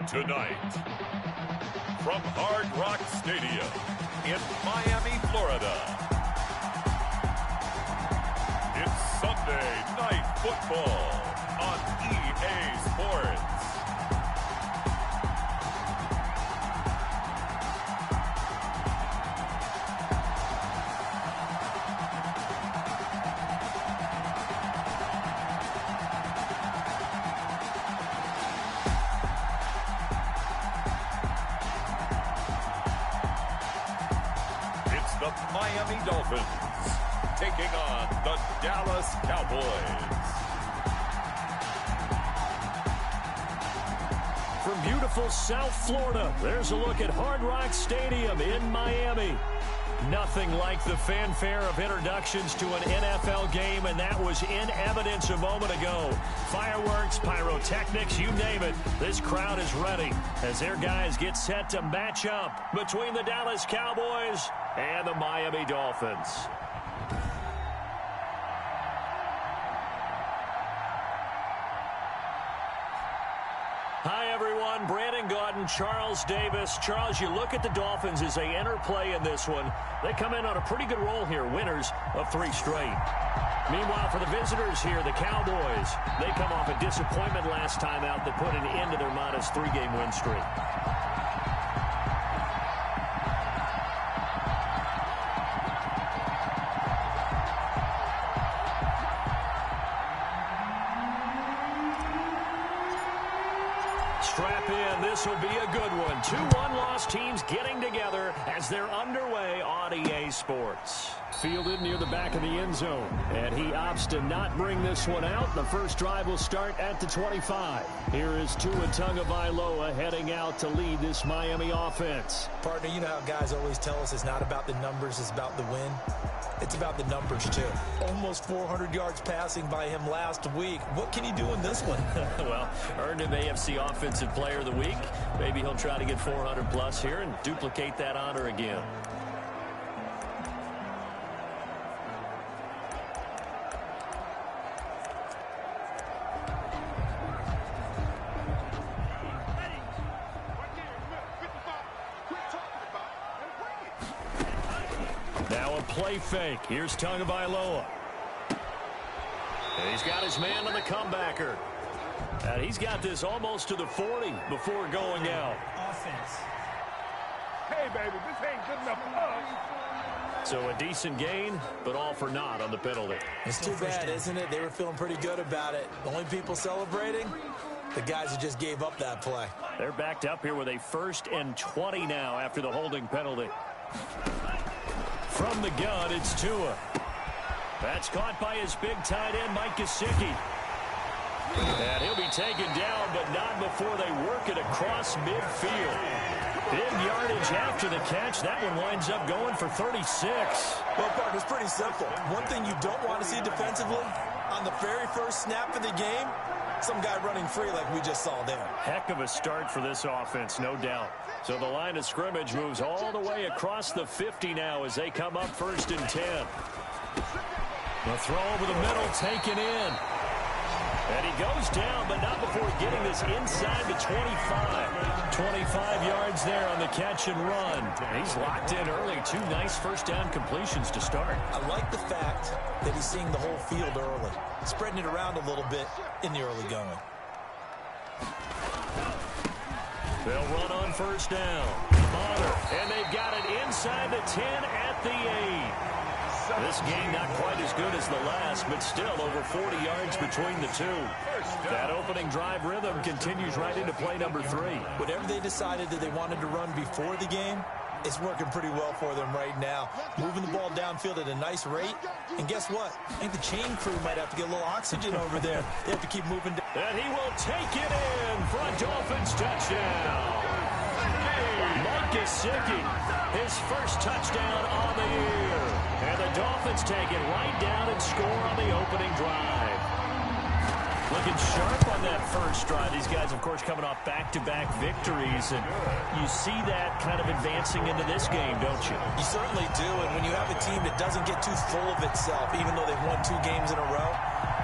Tonight, from Hard Rock Stadium in Miami, Florida, it's Sunday Night Football on EA Sports. The Miami Dolphins taking on the Dallas Cowboys. From beautiful South Florida, there's a look at Hard Rock Stadium in Miami. Nothing like the fanfare of introductions to an NFL game, and that was in evidence a moment ago. Fireworks, pyrotechnics, you name it. This crowd is ready as their guys get set to match up between the Dallas Cowboys and the Miami Dolphins. Hi, everyone. Brandon Gaudin, Charles Davis. Charles, you look at the Dolphins as they interplay in this one. They come in on a pretty good roll here, winners of 3 straight. Meanwhile, for the visitors here, the Cowboys, they come off a disappointment last time out that put an end to their modest 3-game win streak. Strap in. This will be a good one. 2 one-loss teams getting together as they're underway on EA Sports. Fielded near the back of the end zone, and he opts to not bring this one out. The first drive will start at the 25. Here is Tua Tagovailoa heading out to lead this Miami offense. Partner, you know how guys always tell us it's not about the numbers, it's about the win. It's about the numbers, too. Almost 400 yards passing by him last week. What can he do in this one? Well, earned him AFC Offensive Player of the Week. Maybe he'll try to get 400-plus here and duplicate that honor again. Now a play fake. Here's Tagovailoa. And he's got his man on the comebacker. And he's got this almost to the 40 before going out. Offense. Hey, baby, this ain't good enough for us. So a decent gain, but all for naught on the penalty. It's too bad, isn't it? They were feeling pretty good about it. The only people celebrating, the guys who just gave up that play. They're backed up here with a 1st and 20 now after the holding penalty. From the gun, it's Tua. That's caught by his big tight end, Mike Gesicki. And he'll be taken down, but not before they work it across midfield. Big yardage after the catch. That one winds up going for 36. Well, partner, it's pretty simple. One thing you don't want to see defensively, on the very first snap of the game, some guy running free like we just saw there. Heck of a start for this offense, no doubt. So the line of scrimmage moves all the way across the 50 now as they come up 1st and 10. The throw over the middle taken in. And he goes down, but not before getting this inside the 25. 25 yards there on the catch and run. He's locked in early. 2 nice first down completions to start. I like the fact that he's seeing the whole field early, spreading it around a little bit in the early going. They'll run on 1st down. Bonner, and they've got it inside the 10 at the 8. This game not quite as good as the last, but still over 40 yards between the two. That opening drive rhythm continues right into play number 3. Whatever they decided that they wanted to run before the game, it's working pretty well for them right now. Moving the ball downfield at a nice rate. And guess what? I think the chain crew might have to get a little oxygen over there. They have to keep moving. And he will take it in for a Dolphins touchdown. Mike Gesicki, his first touchdown on the year. And the Dolphins take it right down and score on the opening drive. Looking sharp on that first drive. These guys, of course, coming off back-to-back victories. And you see that kind of advancing into this game, don't you? You certainly do. And when you have a team that doesn't get too full of itself, even though they've won 2 games in a row,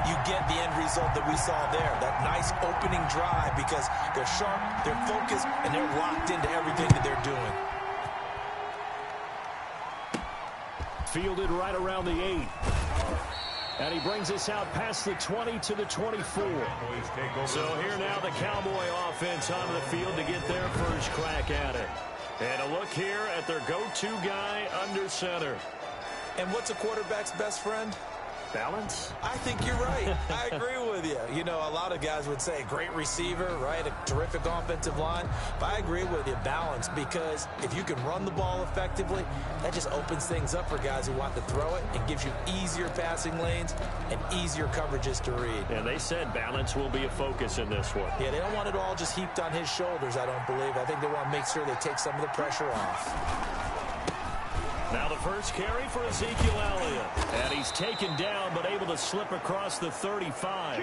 you get the end result that we saw there. That nice opening drive because they're sharp, they're focused, and they're locked into everything that they're doing. Fielded right around the 8. And he brings us out past the 20 to the 24. So here now the Cowboy offense onto the field to get their first crack at it. And a look here at their go-to guy under center. And what's a quarterback's best friend? Balance? I think you're right. I agree with you. You know, a lot of guys would say great receiver, right? A terrific offensive line. But I agree with you, balance, because if you can run the ball effectively, that just opens things up for guys who want to throw it and gives you easier passing lanes and easier coverages to read. And they said balance will be a focus in this one. Yeah, they don't want it all just heaped on his shoulders, I don't believe. I think they want to make sure they take some of the pressure off. Now the first carry for Ezekiel Elliott. And he's taken down but able to slip across the 35.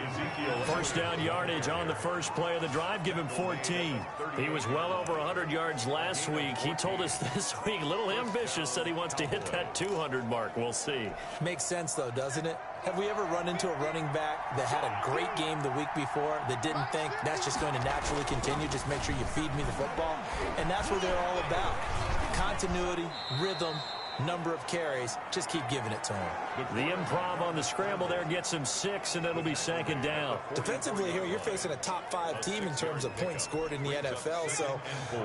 First down yardage on the first play of the drive. Give him 14. He was well over 100 yards last week. He told us this week, a little ambitious, said he wants to hit that 200 mark. We'll see. Makes sense, though, doesn't it? Have we ever run into a running back that had a great game the week before that didn't think that's just going to naturally continue? Just make sure you feed me the football. And that's what they're all about. Continuity, rhythm, number of carries. Just keep giving it to him. The improv on the scramble there gets him 6, and it'll be second down. Defensively here, you're facing a top-5 team in terms of points scored in the NFL. So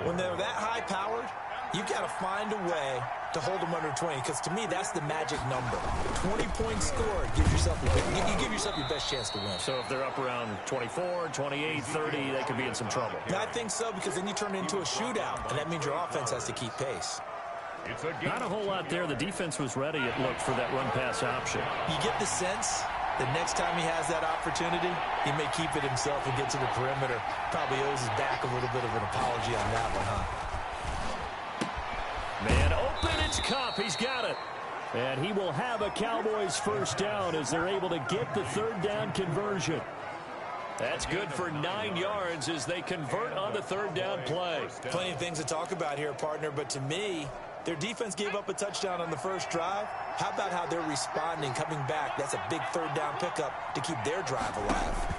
when they're that high-powered, you got to find a way to hold them under 20, because to me, that's the magic number. 20 points scored, you give yourself your best chance to win. So if they're up around 24, 28, 30, they could be in some trouble. I think so, because then you turn it into a shootout, and that means your offense has to keep pace. Not a whole lot there. The defense was ready, it looked, for that run-pass option. You get the sense that next time he has that opportunity, he may keep it himself and get to the perimeter. Probably owes his back a little bit of an apology on that one, huh? Man open, it's Kupp. He's got it. And he will have a Cowboys first down as they're able to get the third down conversion. That's good for 9 yards as they convert on the third down play. Plenty of things to talk about here, partner, but to me, their defense gave up a touchdown on the first drive. How about how they're responding, coming back? That's a big third down pickup to keep their drive alive.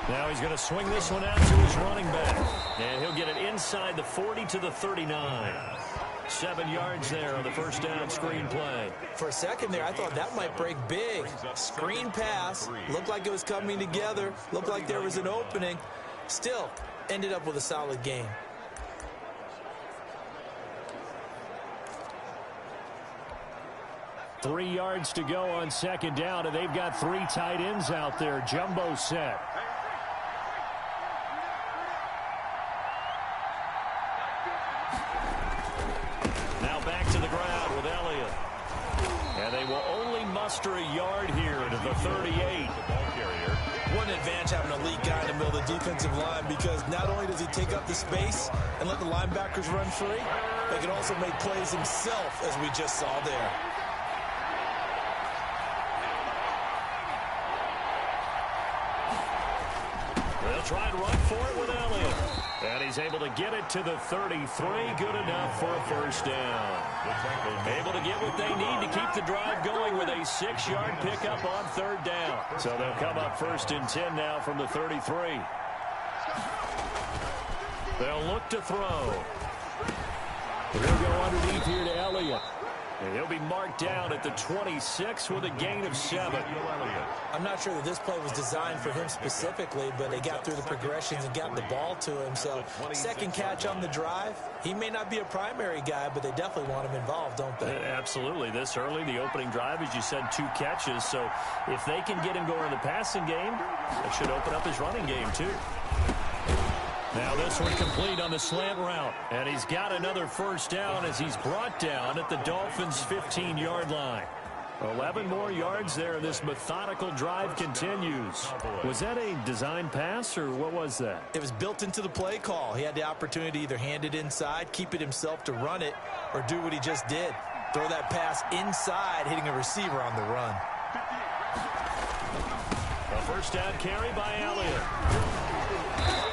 Now he's going to swing this one out to his running back. And he'll get it inside the 40 to the 39. 7 yards there on the first down screen play. For a second there, I thought that might break big. Screen pass. Looked like it was coming together. Looked like there was an opening. Still, ended up with a solid game. Three yards to go on second down, and they've got 3 tight ends out there. Jumbo set. Now back to the ground with Elliott. And they will only muster a yard here to the 38. What an advantage having an elite guy in the middle of the defensive line, because not only does he take up the space and let the linebackers run free, but he can also make plays himself, as we just saw there. They'll try and run for it with Elliott. And he's able to get it to the 33. Good enough for a first down. Able to get what they need to keep the drive going with a 6-yard pickup on third down. So they'll come up first and 10 now from the 33. They'll look to throw. They'll go underneath here to Elliott. And he'll be marked down at the 26 with a gain of 7. I'm not sure that this play was designed for him specifically, but they got through the progressions and got the ball to him. So second catch on the drive. He may not be a primary guy, but they definitely want him involved, don't they? Absolutely. This early, the opening drive, as you said, 2 catches. So if they can get him going in the passing game, that should open up his running game too. Now this one complete on the slant route. And he's got another first down as he's brought down at the Dolphins' 15-yard line. 11 more yards there. This methodical drive continues. Was that a design pass, or what was that? It was built into the play call. He had the opportunity to either hand it inside, keep it himself to run it, or do what he just did. Throw that pass inside, hitting a receiver on the run. A first down carry by Elliott.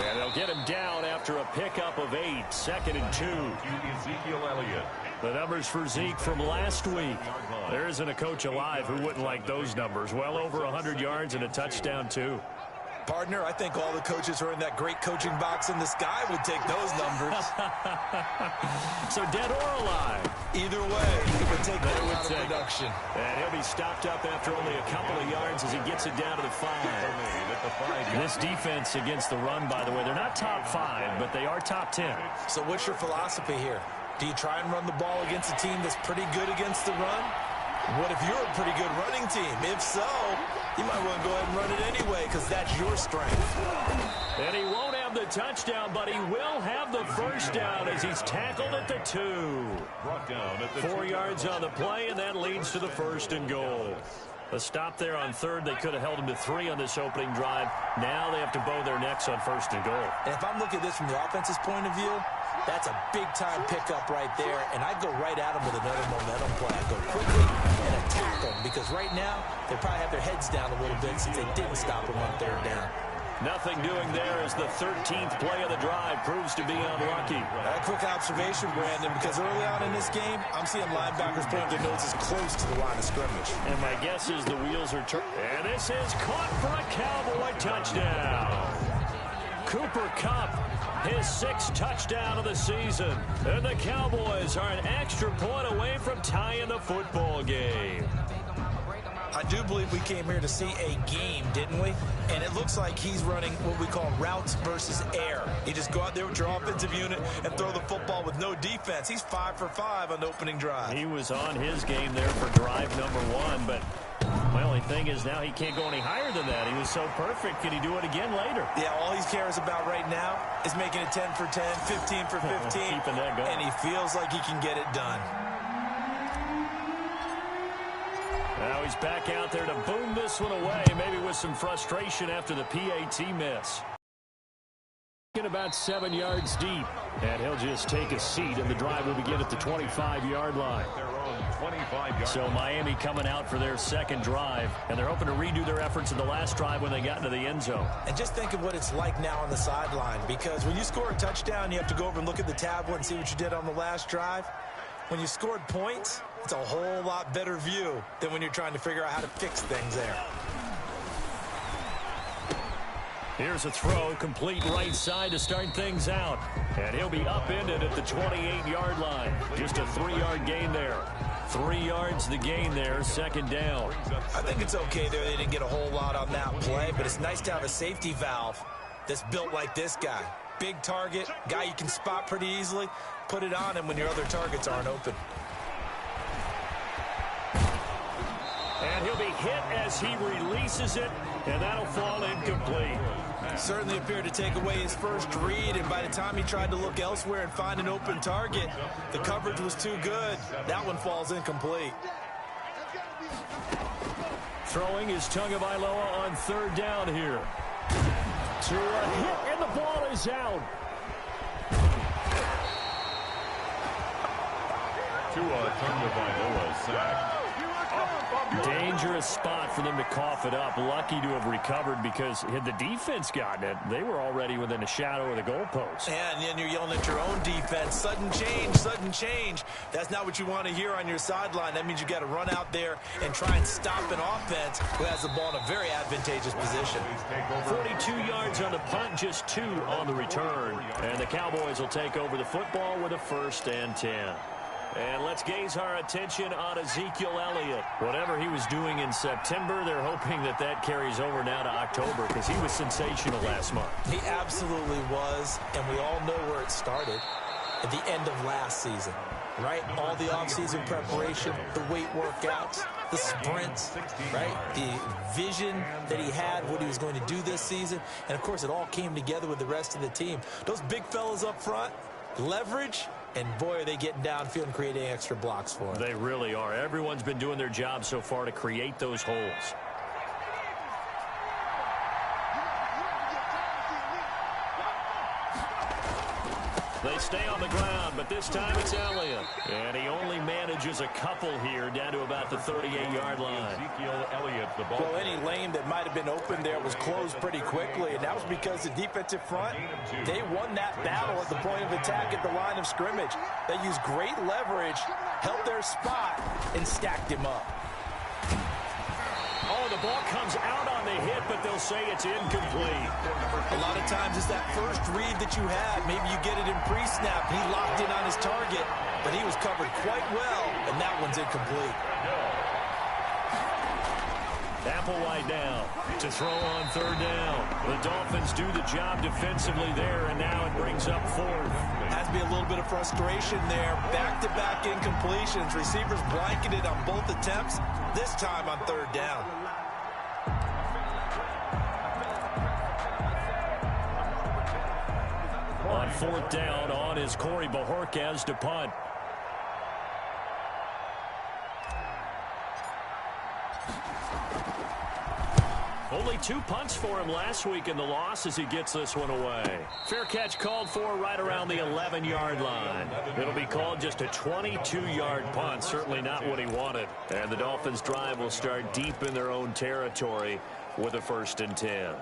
And they'll get him down after a pickup of 8. 2nd and 2. Ezekiel Elliott. The numbers for Zeke from last week. There isn't a coach alive who wouldn't like those numbers. Well over 100 yards and a touchdown, too. Partner, I think all the coaches who are in that great coaching box in the sky would take those numbers. So dead or alive? Either way, he would take that out of production. And he'll be stopped up after only a couple of yards as he gets it down to the 5. This defense against the run, by the way, they're not top 5, but they are top 10. So what's your philosophy here? Do you try and run the ball against a team that's pretty good against the run? What if you're a pretty good running team? If so, you might want to go ahead and run it anyway because that's your strength. And he won't have the touchdown, but he will have the first down as he's tackled at the 2. 4 yards on the play, and that leads to the 1st and goal. A stop there on 3rd. They could have held him to 3 on this opening drive. Now they have to bow their necks on 1st and goal. And if I'm looking at this from the offense's point of view, that's a big-time pickup right there, and I'd go right at him with another momentum play. I'd go quickly and attack them because right now they probably have their heads down a little bit since they didn't stop him on 3rd down. Nothing doing there as the 13th play of the drive proves to be unlucky. A quick observation, Brandon, because early on in this game, I'm seeing linebackers putting their noses close to the line of scrimmage. And my guess is the wheels are turning. And this is caught for a Cowboy touchdown. Cooper Kupp, his 6th touchdown of the season. And the Cowboys are an extra point away from tying the football game. I do believe we came here to see a game, didn't we? And it looks like he's running what we call routes versus air. You just go out there with your offensive unit and throw the football with no defense. He's 5 for 5 on the opening drive. He was on his game there for drive number 1, but my only thing is now he can't go any higher than that. He was so perfect. Can he do it again later? Yeah, all he cares about right now is making it 10 for 10, 15 for 15. Keeping that going. And he feels like he can get it done. Now he's back out there to boom this one away, maybe with some frustration after the PAT miss. About 7 yards deep, and he'll just take a seat, and the drive will begin at the 25-yard line. So Miami coming out for their 2nd drive, and they're hoping to redo their efforts in the last drive when they got into the end zone. And just think of what it's like now on the sideline, because when you score a touchdown, you have to go over and look at the tablet and see what you did on the last drive. When you scored points, it's a whole lot better view than when you're trying to figure out how to fix things there. Here's a throw, complete right side to start things out. And he'll be upended at the 28-yard line. Just a 3-yard gain there. 3 yards the gain there, 2nd down. I think it's okay there. They didn't get a whole lot on that play, but it's nice to have a safety valve that's built like this guy. Big target, guy you can spot pretty easily. Put it on him when your other targets aren't open. And he'll be hit as he releases it, and that'll fall incomplete. Certainly appeared to take away his first read, and by the time he tried to look elsewhere and find an open target, the coverage was too good. That one falls incomplete. Throwing is Tagovailoa on 3rd down here. To a hit, and the ball is out. Tua Tagovailoa sacked. Dangerous spot for them to cough it up. Lucky to have recovered because had the defense gotten it, they were already within a shadow of the goalpost. And then you're yelling at your own defense. Sudden change, sudden change. That's not what you want to hear on your sideline. That means you got to run out there and try and stop an offense who has the ball in a very advantageous position. 42 yards on the punt, just 2 on the return. And the Cowboys will take over the football with a 1st and 10. And let's gaze our attention on Ezekiel Elliott. Whatever he was doing in September, they're hoping that that carries over now to October because he was sensational last month. He absolutely was, and we all know where it started at the end of last season, right? All the offseason preparation, the weight workouts, the sprints, right? The vision that he had, what he was going to do this season. And, of course, it all came together with the rest of the team. Those big fellas up front, leverage. And, boy, are they getting downfield and creating extra blocks for him. They really are. Everyone's been doing their job so far to create those holes. They stay on the ground, but this time it's Elliott. And he only manages a couple here down to about the 38-yard line. Ezekiel Elliott the ball. Well, any lane that might have been open there was closed pretty quickly, and that was because the defensive front, they won that battle at the point of attack at the line of scrimmage. They used great leverage, held their spot, and stacked him up. Oh, the ball comes out on the hit, but they'll say it's incomplete. A lot of times it's that first read that you had. Maybe you get it in pre-snap. He locked in on his target, but he was covered quite well, and that one's incomplete. Applewhite now to throw on third down. The Dolphins do the job defensively there, and now it brings up fourth. Has to be a little bit of frustration there. Back-to-back incompletions. Receivers blanketed on both attempts, this time on third down. On fourth down, on is Corey Bojorquez to punt. Only 2 punts for him last week in the loss as he gets this one away. Fair catch called for right around the 11-yard line. It'll be called just a 22-yard punt, certainly not what he wanted. And the Dolphins' drive will start deep in their own territory with a 1st and 10.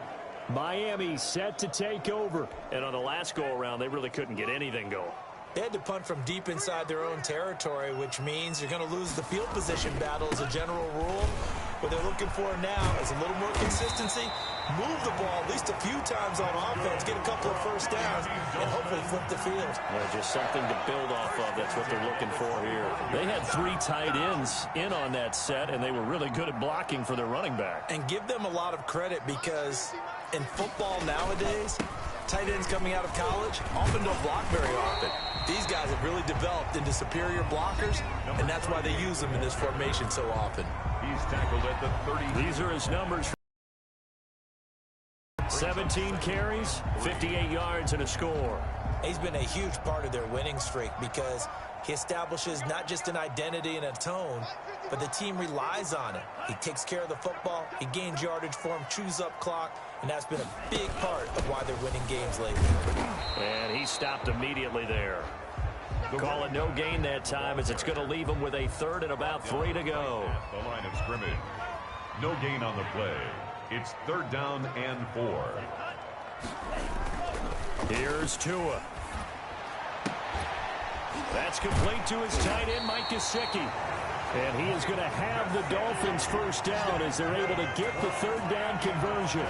Miami set to take over. And on the last go-around, they really couldn't get anything going. They had to punt from deep inside their own territory, which means you're going to lose the field position battle as a general rule. What they're looking for now is a little more consistency, move the ball at least a few times on offense, get a couple of first downs, and hopefully flip the field. Well, just something to build off of. That's what they're looking for here. They had 3 tight ends in on that set, and they were really good at blocking for their running back. And give them a lot of credit because in football nowadays, tight ends coming out of college often don't block very often. These guys have really developed into superior blockers, and that's why they use them in this formation so often. He's tackled at the 30. These are his numbers. 17 carries, 58 yards, and a score. He's been a huge part of their winning streak because he establishes not just an identity and a tone, but the team relies on it. He takes care of the football, he gains yardage for him, chews up clock, and that's been a big part of why they're winning games lately. And he stopped immediately there. Call it no gain that time as it's going to leave him with a 3rd and about 3 to go. The line of scrimmage. No gain on the play. It's 3rd down and 4. Here's Tua. That's complete to his tight end, Mike Gesicki. And he is going to have the Dolphins' 1st down as they're able to get the 3rd down conversion.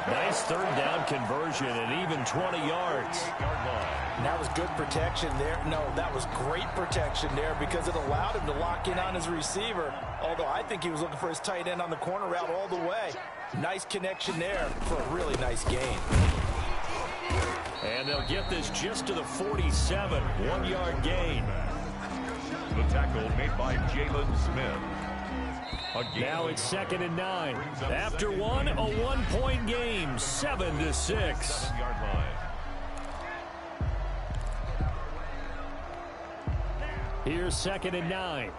Nice 3rd down conversion and even 20 yards. And that was good protection there. No, that was great protection there because it allowed him to lock in on his receiver. Although I think he was looking for his tight end on the corner route all the way. Nice connection there for a really nice gain. And they'll get this just to the 47, 1-yard gain. The tackle made by Jalen Smith. Now it's 2nd and 9. After one, a 1-point game, 7-6. Here's 2nd and 9.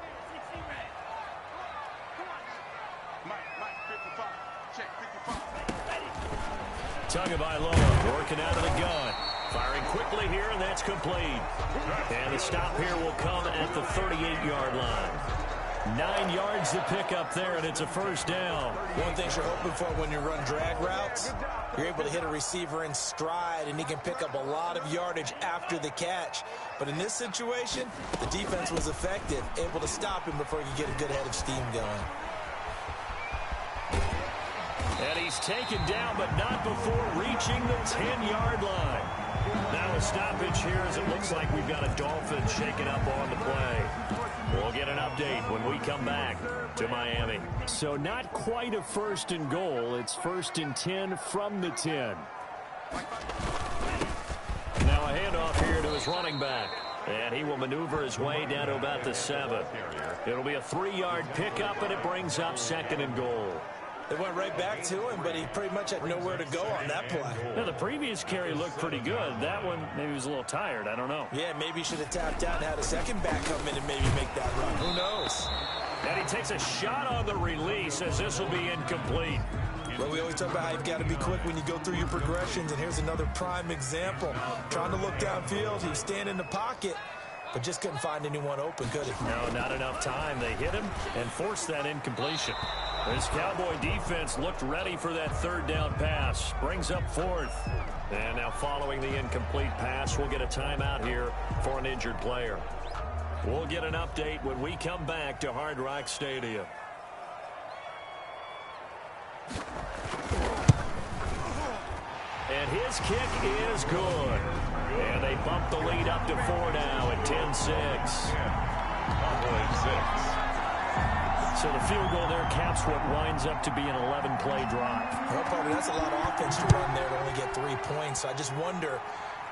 Tagovailoa working out of the gun. Firing quickly here, and that's complete. And the stop here will come at the 38-yard line. 9 yards to pick up there, and it's a 1st down. One thing you're hoping for when you run drag routes, you're able to hit a receiver in stride, and he can pick up a lot of yardage after the catch. But in this situation, the defense was effective, able to stop him before he could get a good head of steam going. And he's taken down, but not before reaching the 10-yard line. Now a stoppage here as it looks like we've got a Dolphin shaking up on the play. We'll get an update when we come back to Miami. So not quite a 1st and goal. It's 1st and 10 from the 10. Now a handoff here to his running back. And he will maneuver his way down to about the 7. It'll be a 3-yard pickup, and it brings up 2nd and goal. They went right back to him, but he pretty much had nowhere to go on that play. Now, the previous carry looked pretty good. That one, maybe he was a little tired. I don't know. Yeah, maybe he should have tapped out and had a second back come in and maybe make that run. Who knows? And he takes a shot on the release as this will be incomplete. Well, we always talk about how you've got to be quick when you go through your progressions, and here's another prime example. Trying to look downfield, he was standing in the pocket, but just couldn't find anyone open, could he? No, not enough time. They hit him and forced that incompletion. This Cowboy defense looked ready for that third down pass. Brings up fourth. And now following the incomplete pass, we'll get a timeout here for an injured player. We'll get an update when we come back to Hard Rock Stadium. And his kick is good. And they bump the lead up to 4 now at 10-6. So the field goal there caps what winds up to be an 11-play drive. Well, probably that's a lot of offense to run there to only get 3 points. I just wonder,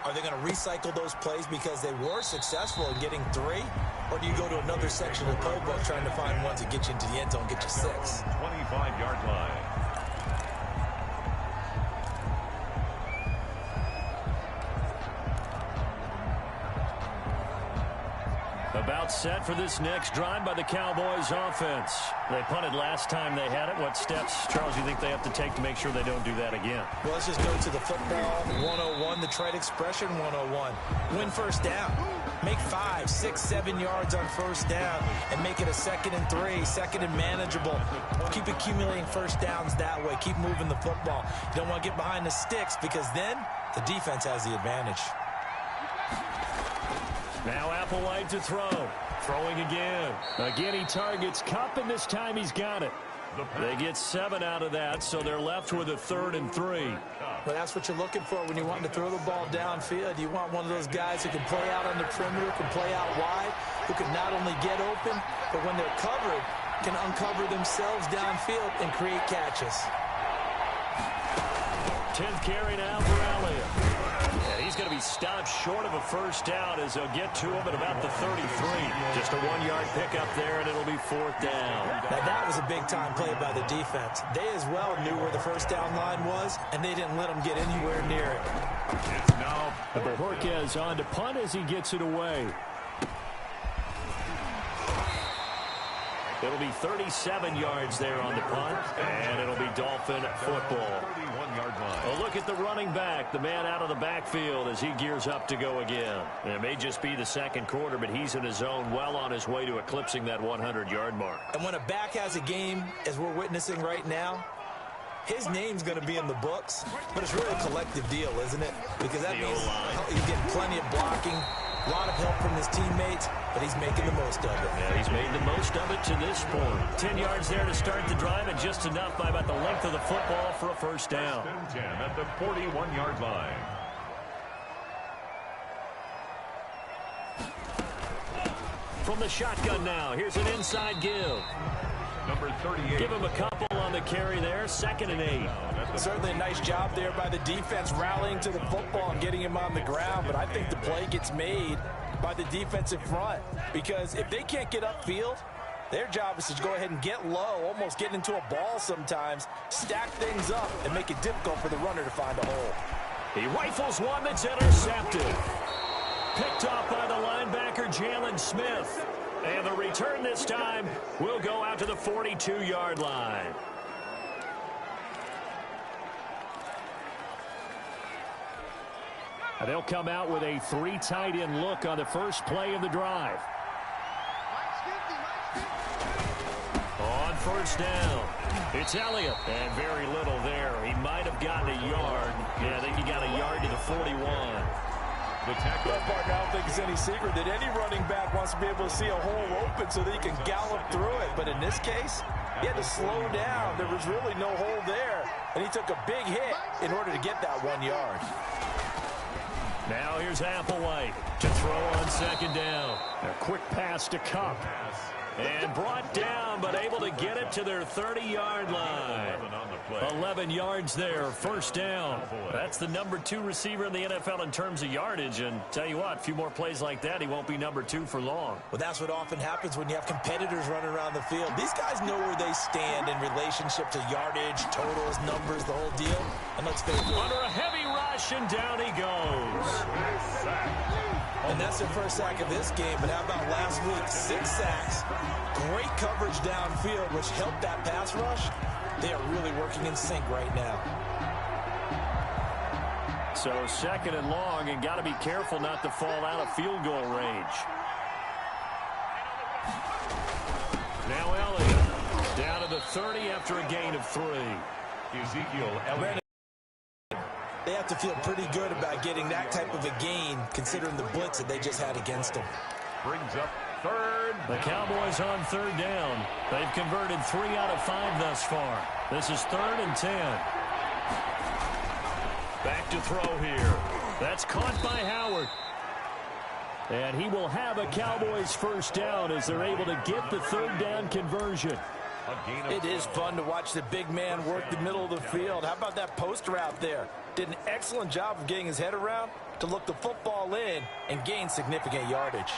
are they going to recycle those plays because they were successful in getting 3? Or do you go to another section of the playbook trying to find ones that get you into the end zone, get you 6? 25-yard line. About set for this next drive by the Cowboys offense. They punted last time they had it. What steps, Charles, do you think they have to take to make sure they don't do that again? Well, let's just go to the football 101, the trade expression 101. Win first down. Make 5, 6, 7 yards on first down and make it a 2nd and 3, 2nd and manageable. Keep accumulating first downs that way. Keep moving the football. You don't want to get behind the sticks because then the defense has the advantage. Now Applewhite to throw. Throwing again. Again, he targets Kupp, and this time he's got it. They get 7 out of that, so they're left with a 3rd and 3. Well, that's what you're looking for when you want to throw the ball downfield. You want one of those guys who can play out on the perimeter, can play out wide, who can not only get open, but when they're covered, can uncover themselves downfield and create catches. 10th carry now for Elliott. And he's going to be stopped short of a first down as they'll get to him at about the 33. Just a 1-yard pickup there, and it'll be 4th down. Now, that was a big-time play by the defense. They as well knew where the first down line was, and they didn't let them get anywhere near it. It's now Bojorquez on to punt as he gets it away. It'll be 37 yards there on the punt, and it'll be Dolphin football. 31-yard line. A look at the running back, the man out of the backfield as he gears up to go again. And it may just be the second quarter, but he's in his zone, well on his way to eclipsing that 100-yard mark. And when a back has a game, as we're witnessing right now, his name's going to be in the books, but it's really a collective deal, isn't it? Because that means he's getting plenty of blocking, a lot of help from his teammates, but he's making the most of it. Yeah, he's made the most of it to this point. 10 yards there to start the drive, and just enough by about the length of the football for a first down. 10 at the 41-yard line. From the shotgun now, here's an inside give. Number 38. Give him a couple on the carry there, 2nd and 8. Certainly a nice job there by the defense rallying to the football and getting him on the ground, but I think the play gets made by the defensive front because if they can't get upfield, their job is to go ahead and get low, almost get into a ball sometimes, stack things up, and make it difficult for the runner to find a hole. He rifles one that's intercepted. Picked off by the linebacker, Jalen Smith. And the return this time will go out to the 42-yard line. They'll come out with a 3 tight end look on the first play of the drive. On first down, it's Elliott. And very little there. He might have gotten a yard. Yeah, I think he got a yard to the 41. The tackle partner, I don't think it's any secret that any running back wants to be able to see a hole open so that he can gallop through it. But in this case, he had to slow down. There was really no hole there. And he took a big hit in order to get that 1 yard. Now here's Applewhite to throw on 2nd down. A quick pass to Kupp. And brought down, but able to get it to their 30-yard line. 11 yards there, first down. That's the number 2 receiver in the NFL in terms of yardage. And tell you what, a few more plays like that, he won't be number 2 for long. Well, that's what often happens when you have competitors running around the field. These guys know where they stand in relationship to yardage, totals, numbers, the whole deal. And let's face it. Under a heavy rush, and down he goes. And that's their first sack of this game. But how about last week? 6 sacks. Great coverage downfield, which helped that pass rush. They are really working in sync right now. So 2nd and long, and got to be careful not to fall out of field goal range. Now Elliott Down to the 30 after a gain of 3. Ezekiel Elliott. They have to feel pretty good about getting that type of a gain, considering the blitz that they just had against them. Brings up third. The Cowboys on 3rd down. They've converted 3 out of 5 thus far. This is 3rd and 10. Back to throw here. That's caught by Howard. And he will have a Cowboys first down as they're able to get the 3rd down conversion. It is fun to watch the big man work the middle of the field. How about that post route there? Did an excellent job of getting his head around to look the football in and gain significant yardage.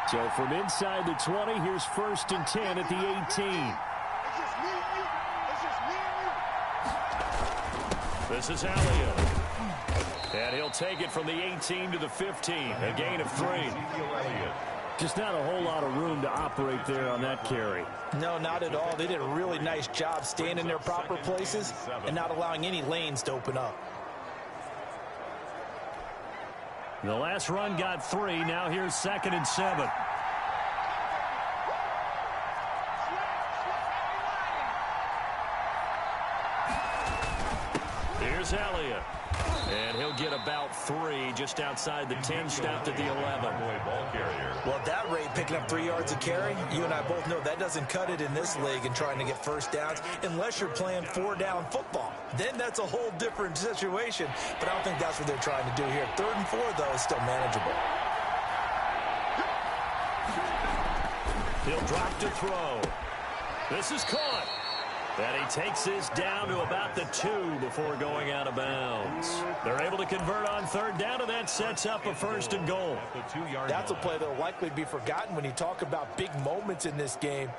So from inside the 20, here's 1st and 10 at the 18. This is Elliott. And he'll take it from the 18 to the 15. A gain of 3. Just not a whole lot of room to operate there on that carry. No, not at all. They did a really nice job staying in their proper places and not allowing any lanes to open up. The last run got 3. Now here's 2nd and 7. Here's Elliott. And he'll get about 3 just outside the 10, stopped at the 11. Well, at that rate, picking up 3 yards a carry, you and I both know that doesn't cut it in this league and trying to get first downs unless you're playing 4-down football. Then that's a whole different situation, but I don't think that's what they're trying to do here. 3rd and 4, though, is still manageable. He'll drop to throw. This is caught. And he takes this down to about the 2 before going out of bounds. They're able to convert on 3rd down, and that sets up a 1st and goal. That's a play that will likely be forgotten when you talk about big moments in this game.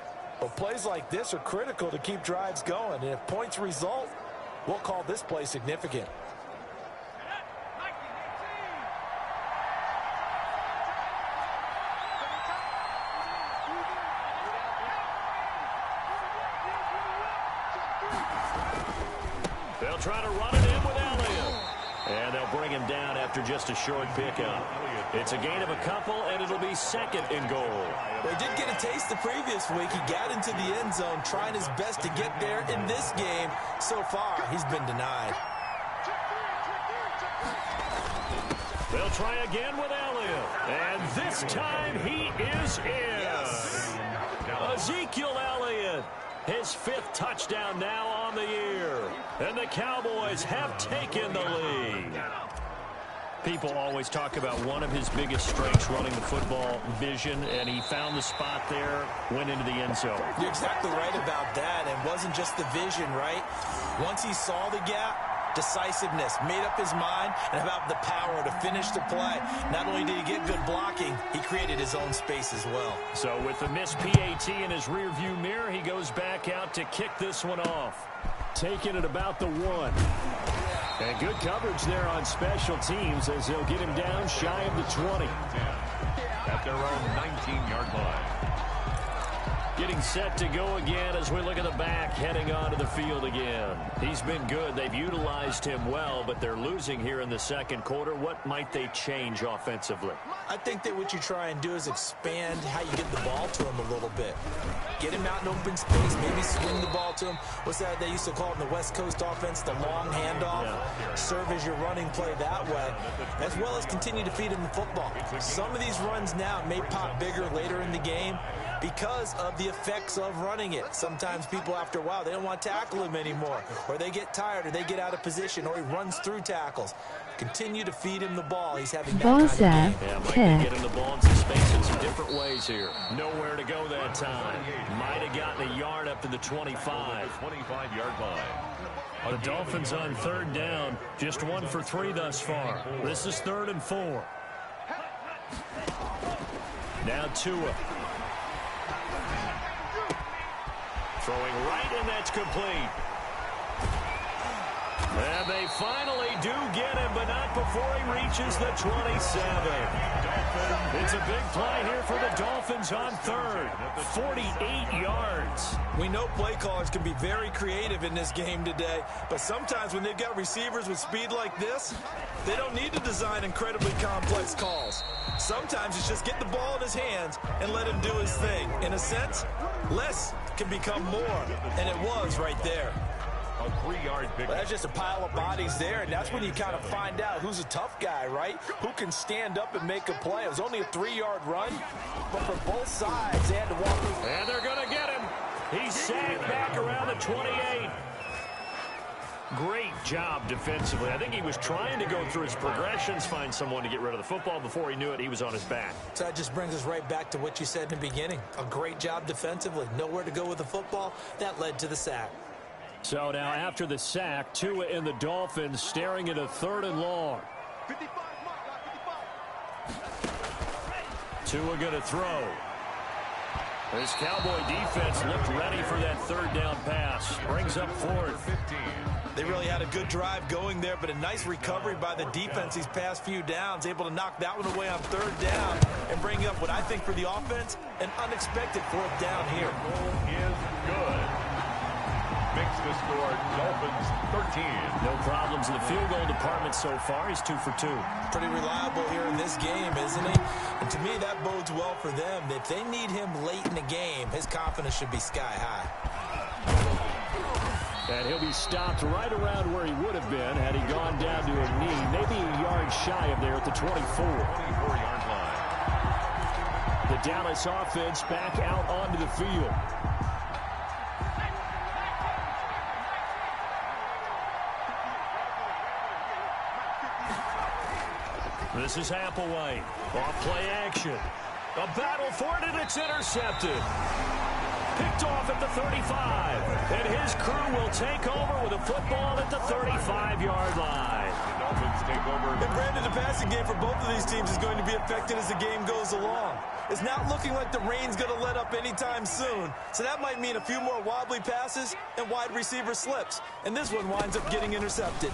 But plays like this are critical to keep drives going. And if points result, we'll call this play significant. They'll try to run it in with Elliott. And they'll bring him down after just a short pickup. It's a gain of a couple, and it'll be 2nd and goal. Well, he did get a taste the previous week. He got into the end zone, trying his best to get there. In this game, so far, he's been denied. They'll try again with Elliott. And this time, he is in. Yes. Ezekiel Elliott. His 5th touchdown now on the year. And the Cowboys have taken the lead. People always talk about one of his biggest strengths, running the football, vision, and he found the spot there, went into the end zone. You're exactly right about that. And wasn't just the vision, right? Once he saw the gap, decisiveness, made up his mind, and about the power to finish the play. Not only did he get good blocking, he created his own space as well. So with the missed PAT in his rearview mirror, he goes back out to kick this one off. Taking it about the 1. And good coverage there on special teams as they'll get him down shy of the 20. At their own 19-yard line. Getting set to go again as we look at the back heading onto the field again. He's been good. They've utilized him well, but they're losing here in the 2nd quarter. What might they change offensively? I think that what you try and do is expand how you get the ball to him a little bit. Get him out in open space, maybe swing the ball to him. What's that they used to call it in the West Coast offense, the long handoff? Yeah. Serve as your running play that way, as well as continue to feed him the football. Some of these runs now may pop bigger later in the game because of the effects of running it. Sometimes people, after a while, they don't want to tackle him anymore, or they get tired, or they get out of position, or he runs through tackles. Continue to feed him the ball. He's having that kind of game. Yeah, might be getting the ball in some space in some different ways here. Nowhere to go that time. Might have gotten a yard up to the 25. 25-yard line. The Dolphins on 3rd down. Just 1 for 3 thus far. This is 3rd and 4. Now Tua. Throwing right, and that's complete. And they finally do get him, but not before he reaches the 27. It's a big play here for the Dolphins on 3rd. 48 yards. We know play callers can be very creative in this game today, but sometimes when they've got receivers with speed like this, they don't need to design incredibly complex calls. Sometimes it's just get the ball in his hands and let him do his thing. In a sense, less can become more, and it was right there. A 3-yard pickup. Well, that's just a pile of bodies there, and that's when you kind of find out who's a tough guy, right? Who can stand up and make a play. It was only a 3-yard run, but for both sides, they had to walk. And they're going to get him. He's sagged back around the 28. Great job defensively. I think he was trying to go through his progressions, find someone to get rid of the football. Before he knew it, he was on his back. So that just brings us right back to what you said in the beginning. A great job defensively. Nowhere to go with the football. That led to the sack. So now after the sack, Tua and the Dolphins staring at a 3rd and long. Tua going to throw. This Cowboy defense looked ready for that 3rd down pass. Brings up 4th. 15. They really had a good drive going there, but a nice recovery by the defense these past few downs, able to knock that one away on 3rd down and bring up what I think for the offense, an unexpected 4th down here. Goal is good. Makes the score Dolphins 13. No problems in the field goal department so far. He's 2 for 2. Pretty reliable here in this game, isn't he? And to me, that bodes well for them. If they need him late in the game, his confidence should be sky high. And he'll be stopped right around where he would have been had he gone down to a knee, maybe a yard shy of there at the 24. 24-yard line. The Dallas offense back out onto the field. This is Applewhite. Off play action. A battle for it, and it's intercepted. Picked off at the 35. And his crew will take over with a football at the 35-yard line. The Dolphins take over. And Brandon, the passing game for both of these teams is going to be affected as the game goes along. It's not looking like the rain's going to let up anytime soon. So that might mean a few more wobbly passes and wide receiver slips. And this one winds up getting intercepted.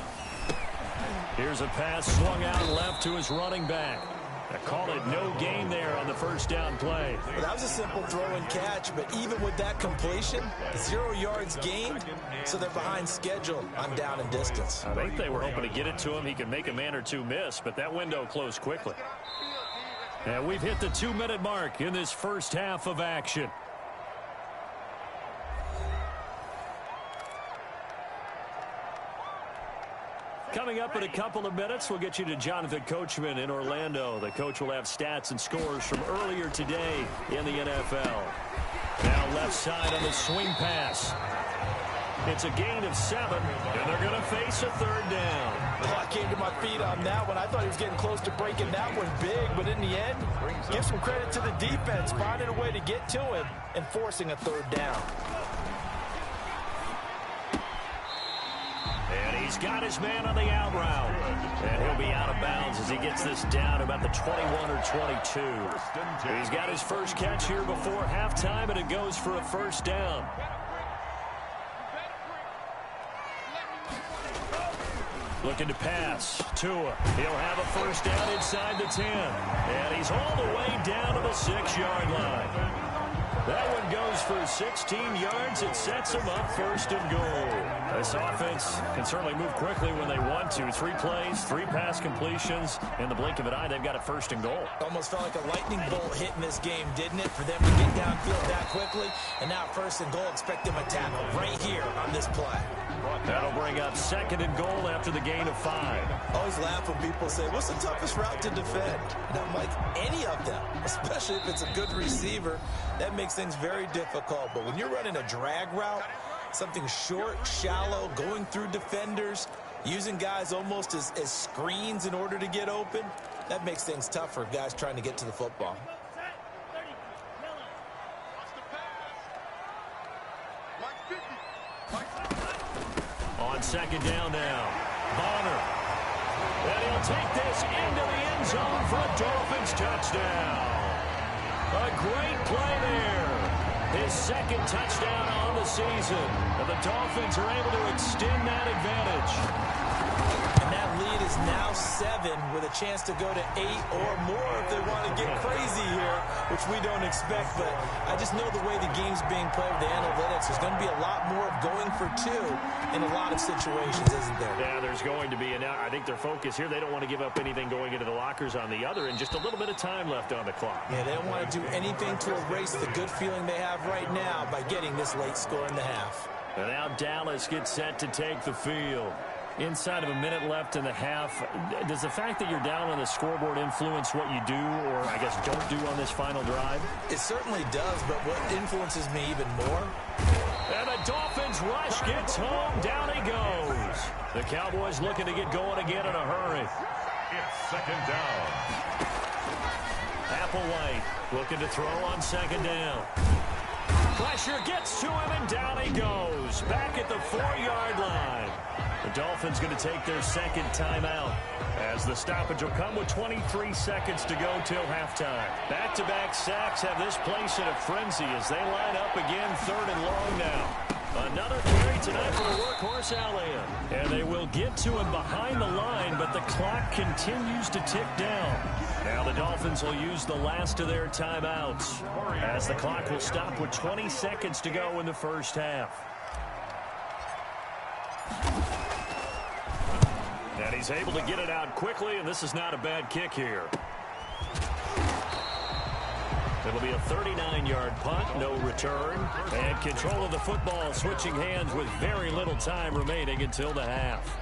Here's a pass swung out left to his running back. I call it no gain there on the 1st down play. Well, that was a simple throw and catch, but even with that completion, 0 yards gained, so they're behind schedule on down and distance. I think they were hoping to get it to him. He could make a man or two miss, but that window closed quickly. And we've hit the 2-minute mark in this first half of action. Coming up in a couple of minutes, we'll get you to Jonathan Coachman in Orlando. The coach will have stats and scores from earlier today in the NFL. Now left side on the swing pass. It's a gain of 7, and they're going to face a 3rd down. I came to my feet on that one. I thought he was getting close to breaking that one big, but in the end, give some credit to the defense, finding a way to get to him and forcing a 3rd down. And he's got his man on the out route. And he'll be out of bounds as he gets this down about the 21 or 22. He's got his first catch here before halftime, and it goes for a 1st down. Looking to pass. Tua. He'll have a 1st down inside the 10. And he's all the way down to the 6-yard line. That one goes for 16 yards. It sets him up 1st and goal. This offense can certainly move quickly when they want to. 3 plays, 3 pass completions. In the blink of an eye, they've got a 1st and goal. Almost felt like a lightning bolt hit in this game, didn't it? For them to get downfield that quickly. And now 1st and goal. Expect them to tackle right here on this play. That'll bring up 2nd and goal after the gain of 5. I always laugh when people say, what's the toughest route to defend? And I'm like, any of them, especially if it's a good receiver. That makes things very difficult. But when you're running a drag route, something short, shallow, going through defenders, using guys almost as screens in order to get open, that makes things tough for guys trying to get to the football. On 2nd down now, Bonner. And he'll take this into the end zone for a Dolphins touchdown. A great play there. His 2nd touchdown on the season. And the Dolphins are able to extend that advantage. And that lead is now 7 with a chance to go to 8 or more if they want to get crazy here, which we don't expect. But I just know the way the game's being played with the analytics, there's going to be a lot more of going for 2 in a lot of situations, isn't there? Yeah, there's going to be. And I think their focus here, they don't want to give up anything going into the lockers on the other, and just a little bit of time left on the clock. Yeah, they don't want to do anything to erase the good feeling they have right now by getting this late score in the half. And now Dallas gets set to take the field. Inside of a minute left in the half, does the fact that you're down on the scoreboard influence what you do, or I guess don't do on this final drive? It certainly does, but what influences me even more? And the Dolphins rush gets home. Down he goes. The Cowboys looking to get going again in a hurry. It's second down. Applewhite looking to throw on second down. Pressure gets to him, and down he goes. Back at the 4-yard line. The Dolphins going to take their second timeout, as the stoppage will come with 23 seconds to go till halftime. Back-to-back sacks have this place in a frenzy as they line up again, 3rd and long now. Another carry tonight for the workhorse Allen. And they will get to him behind the line, but the clock continues to tick down. Now the Dolphins will use the last of their timeouts, as the clock will stop with 20 seconds to go in the first half. And he's able to get it out quickly, and this is not a bad kick here. It'll be a 39-yard punt, no return. And control of the football switching hands with very little time remaining until the half.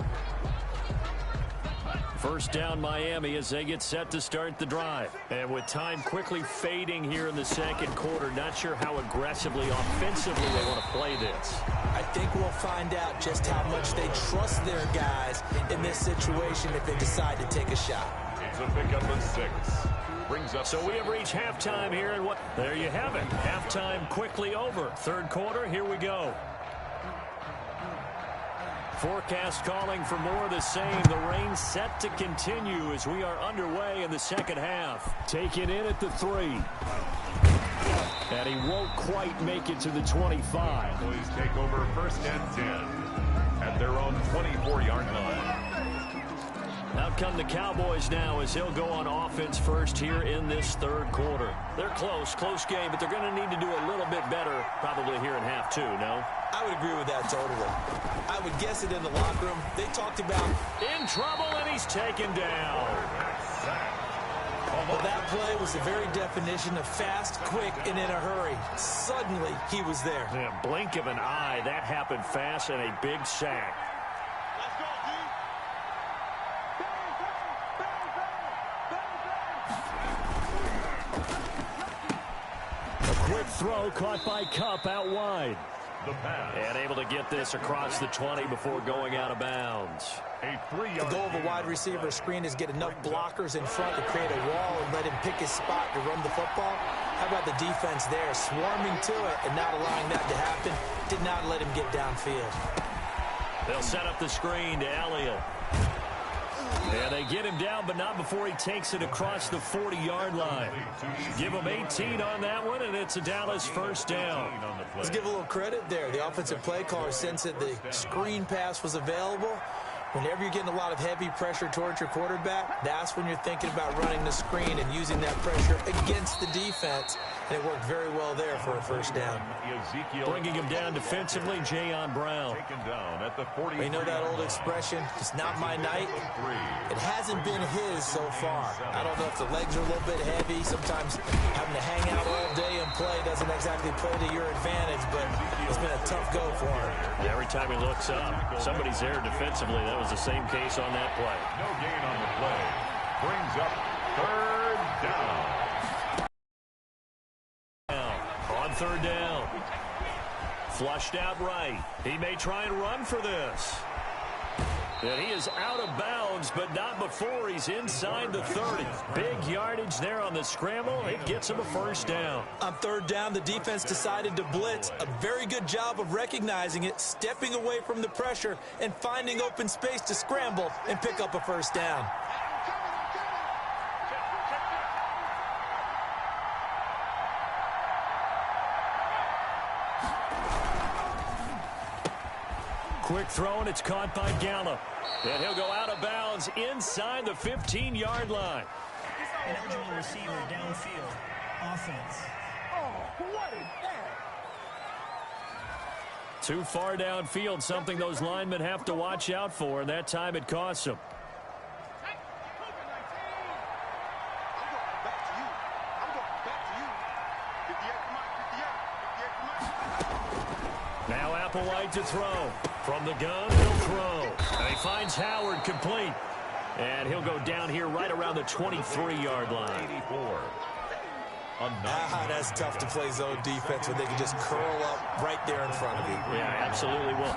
First down Miami as they get set to start the drive. And with time quickly fading here in the second quarter, not sure how aggressively, offensively they want to play this. I think we'll find out just how much they trust their guys in this situation if they decide to take a shot. It's a pickup of 6. Brings up. So we have reached halftime here, and there you have it. Halftime quickly over. Third quarter, here we go. Forecast calling for more of the same. The rain set to continue as we are underway in the second half. Taken in at the 3. And he won't quite make it to the 25. Boys take over 1st and 10 at their own 24-yard line. Out come the Cowboys now as he'll go on offense first here in this third quarter. They're close game, but they're going to need to do a little bit better probably here in half 2, no? I would agree with that totally. I would guess it in the locker room. They talked about in trouble, and he's taken down. Well, that play was the very definition of fast, quick, and in a hurry. Suddenly, he was there. Yeah, blink of an eye. That happened fast, and a big sack. Quick throw caught by Kupp out wide. And able to get this across the 20 before going out of bounds. The goal of a wide receiver screen is get enough blockers in front to create a wall and let him pick his spot to run the football. How about the defense there, swarming to it and not allowing that to happen? Did not let him get downfield. They'll set up the screen to Elliott. And they get him down, but not before he takes it across the 40-yard line. Give him 18 on that one, and it's a Dallas first down. Let's give a little credit there. The offensive play caller sensed that the screen pass was available. Whenever you're getting a lot of heavy pressure towards your quarterback, that's when you're thinking about running the screen and using that pressure against the defense. And it worked very well there for a first down. Bringing him down defensively, Jayon Brown. You know that old expression, it's not my night? It hasn't been his so far. I don't know if the legs are a little bit heavy. Sometimes having to hang out all day and play doesn't exactly play to your advantage, but it's been a tough go for him. Every time he looks up, somebody's there defensively. That was the same case on that play. No gain on the play. Brings up 3rd down. On 3rd down. Flushed out right. He may try and run for this. And he is out of bounds, but not before he's inside the 30. Big yardage there on the scramble. It gets him a first down. On 3rd down, the defense decided to blitz. A very good job of recognizing it, stepping away from the pressure, and finding open space to scramble and pick up a first down. Quick throw, and it's caught by Gallup. And he'll go out of bounds inside the 15-yard line. An eligible receiver downfield. Offense. Oh, what is that? Too far downfield, something those linemen have to watch out for, and that time it costs them. Now Applewhite to throw. From the gun, he'll throw. And he finds Howard complete. And he'll go down here right around the 23-yard line. 84. That's tough to play zone defense when they can just curl up right there in front of you. Yeah, absolutely. Well,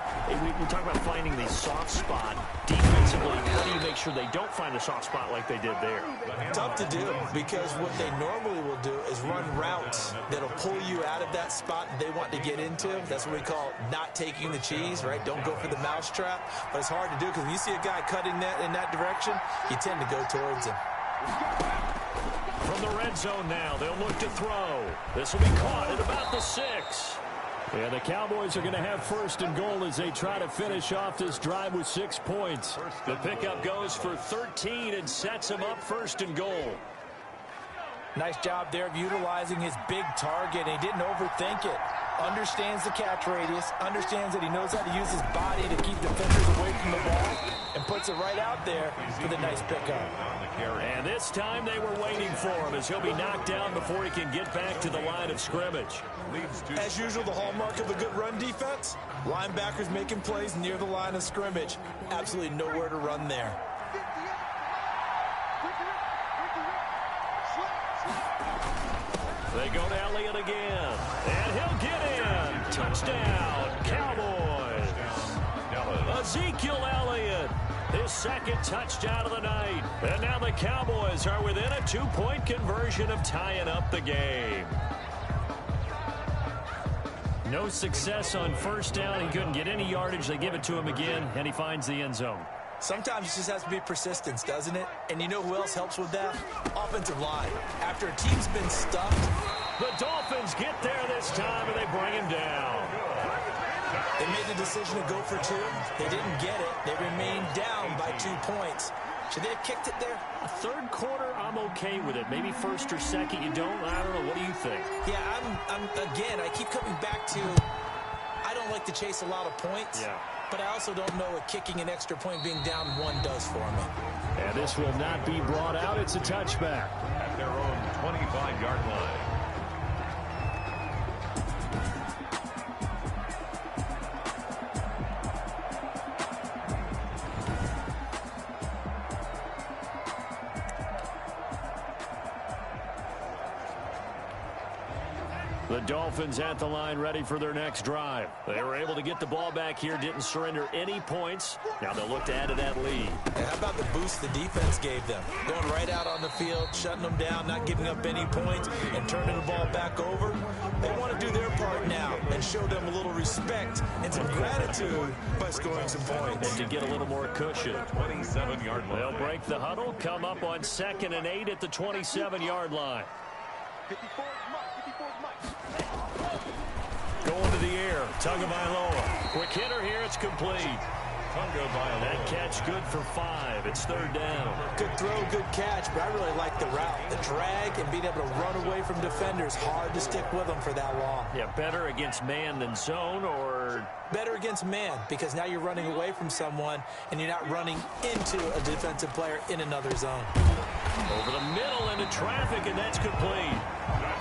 we talk about finding the soft spot defensively. How do you make sure they don't find a soft spot like they did there? Tough to do, because what they normally will do is run routes that'll pull you out of that spot they want to get into. That's what we call not taking the cheese, right? Don't go for the mousetrap. But it's hard to do, because when you see a guy cutting that in that direction, you tend to go towards him. From the red zone now, they'll look to throw. This will be caught at about the 6. And the Cowboys are going to have first and goal as they try to finish off this drive with 6 points. The pickup goes for 13 and sets them up first and goal. Nice job there of utilizing his big target. He didn't overthink it. Understands the catch radius, understands that he knows how to use his body to keep defenders away from the ball, and puts it right out there for the nice pickup. And this time they were waiting for him, as he'll be knocked down before he can get back to the line of scrimmage. As usual, the hallmark of a good run defense, linebackers making plays near the line of scrimmage. Absolutely nowhere to run there. They go to Elliott again, and he'll get in. Touchdown, Cowboys. Ezekiel Elliott, his second touchdown of the night. And now the Cowboys are within a 2-point conversion of tying up the game. No success on first down. He couldn't get any yardage. They give it to him again, and he finds the end zone. Sometimes it just has to be persistence, doesn't it? And you know who else helps with that? Offensive line. After a team's been stuffed, the Dolphins get there this time, and they bring him down. They made the decision to go for 2. They didn't get it. They remained down by 2 points. Should they have kicked it there? Third quarter, I'm okay with it. Maybe first or second, you don't. I don't know. What do you think? Yeah, again, I keep coming back to, I don't like to chase a lot of points. Yeah. But I also don't know what kicking an extra point being down 1 does for me. And this will not be brought out. It's a touchback. At their own 25-yard line. The Dolphins at the line, ready for their next drive. They were able to get the ball back here, didn't surrender any points. Now they'll look to add to that lead. And how about the boost the defense gave them? Going right out on the field, shutting them down, not giving up any points, and turning the ball back over. They want to do their part now and show them a little respect and some gratitude by scoring some points. And to get a little more cushion. 27-yard line. They'll break the huddle, come up on 2nd and 8 at the 27-yard line. Going to the air, Tagovailoa. Quick hitter here, it's complete. That catch good for 5. It's 3rd down. Good throw, good catch, but I really like the route. The drag and being able to run away from defenders. Hard to stick with them for that long. Yeah, better against man than zone, or? Better against man, because now you're running away from someone and you're not running into a defensive player in another zone. Over the middle into traffic, and that's complete.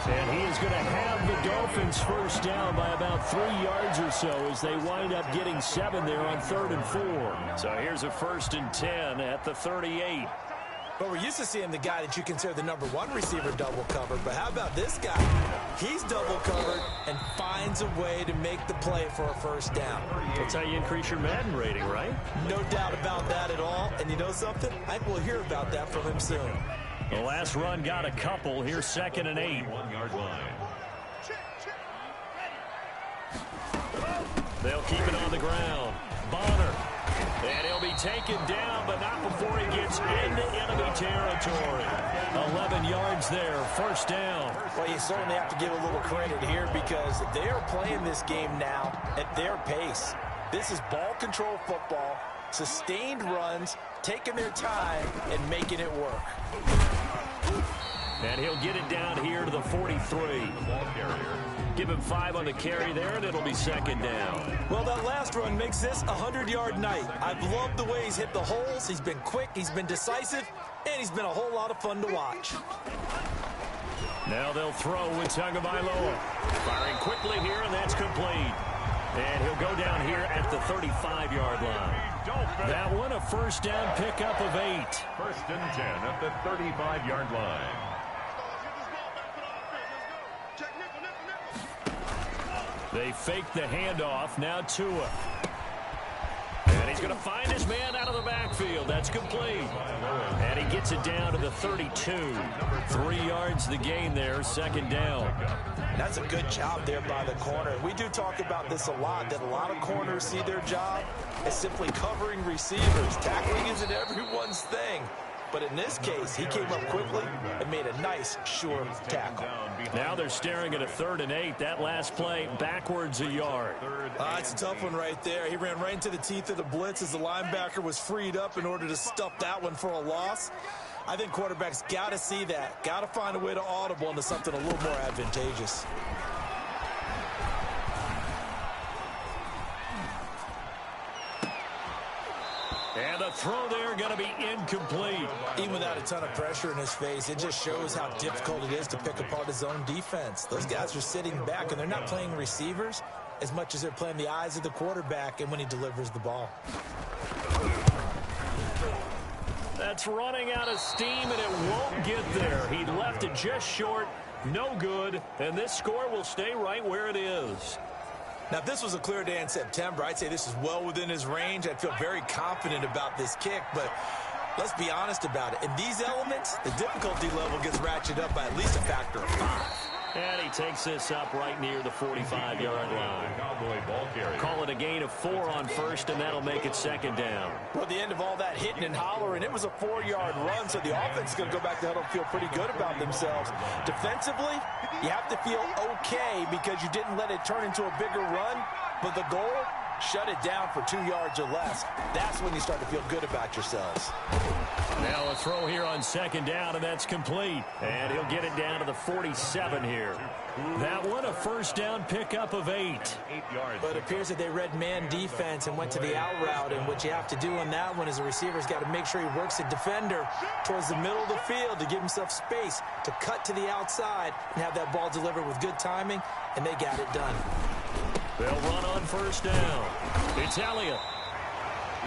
And he is going to have the Dolphins first down by about 3 yards or so as they wind up getting 7 there on 3rd and 4. So here's a 1st and 10 at the 38. Well, we're used to seeing the guy that you consider the #1 receiver double covered, but how about this guy? He's double covered and finds a way to make the play for a first down. That's how you increase your Madden rating, right? No doubt about that at all. And you know something? I think we'll hear about that from him soon. The last run got a couple. Here's 2nd and 8. 1-yard line. They'll keep it on the ground. Bonner. And he'll be taken down, but not before he gets into enemy territory. 11 yards there, 1st down. Well, you certainly have to give a little credit here because they are playing this game now at their pace. This is ball control football, sustained runs, taking their time, and making it work. And he'll get it down here to the 43. Give him 5 on the carry there, and it'll be second down. Well, that last run makes this a 100-yard night. I've loved the way he's hit the holes. He's been quick, he's been decisive, and he's been a whole lot of fun to watch. Now they'll throw with Tagovailoa. Firing quickly here, and that's complete. And he'll go down here at the 35-yard line. That one, a first down pickup of 8. First and 10 at the 35-yard line. They fake the handoff. Now Tua. And he's going to find his man out of the backfield. That's complete. And he gets it down to the 32. 3 yards the gain there, second down. That's a good job there by the corner. We do talk about this a lot, that a lot of corners see their job as simply covering receivers. Tackling isn't everyone's thing. But in this case, he came up quickly and made a nice, sure tackle. Now they're staring at a 3rd and 8. That last play, backwards a yard. It's a tough one right there. He ran right into the teeth of the blitz as the linebacker was freed up in order to stuff that one for a loss. I think quarterbacks got to see that. Got to find a way to audible into something a little more advantageous. And the throw there going to be incomplete. Even without a ton of pressure in his face, it just shows how difficult it is to pick apart his own defense. Those guys are sitting back, and they're not playing receivers as much as they're playing the eyes of the quarterback and when he delivers the ball. That's running out of steam, and it won't get there. He left it just short, no good, and this score will stay right where it is. Now, if this was a clear day in September, I'd say this is well within his range. I'd feel very confident about this kick, but let's be honest about it. In these elements, the difficulty level gets ratcheted up by at least a factor of 5. And he takes this up right near the 45-yard line. Call it a gain of 4 on first, and that'll make it second down. Well, at the end of all that hitting and hollering, it was a 4-yard run, so the offense is going to go back to huddle and feel pretty good about themselves. Defensively, you have to feel okay because you didn't let it turn into a bigger run, but the goal, shut it down for 2 yards or less. That's when you start to feel good about yourselves. Now a throw here on second down, and that's complete. And he'll get it down to the 47 here. That one, a first down pickup of 8. 8 yards. But it appears that they read man defense and went to the out route, and what you have to do on that one is the receiver's got to make sure he works the defender towards the middle of the field to give himself space to cut to the outside and have that ball delivered with good timing, and they got it done. They'll run on first down. It's Elliott.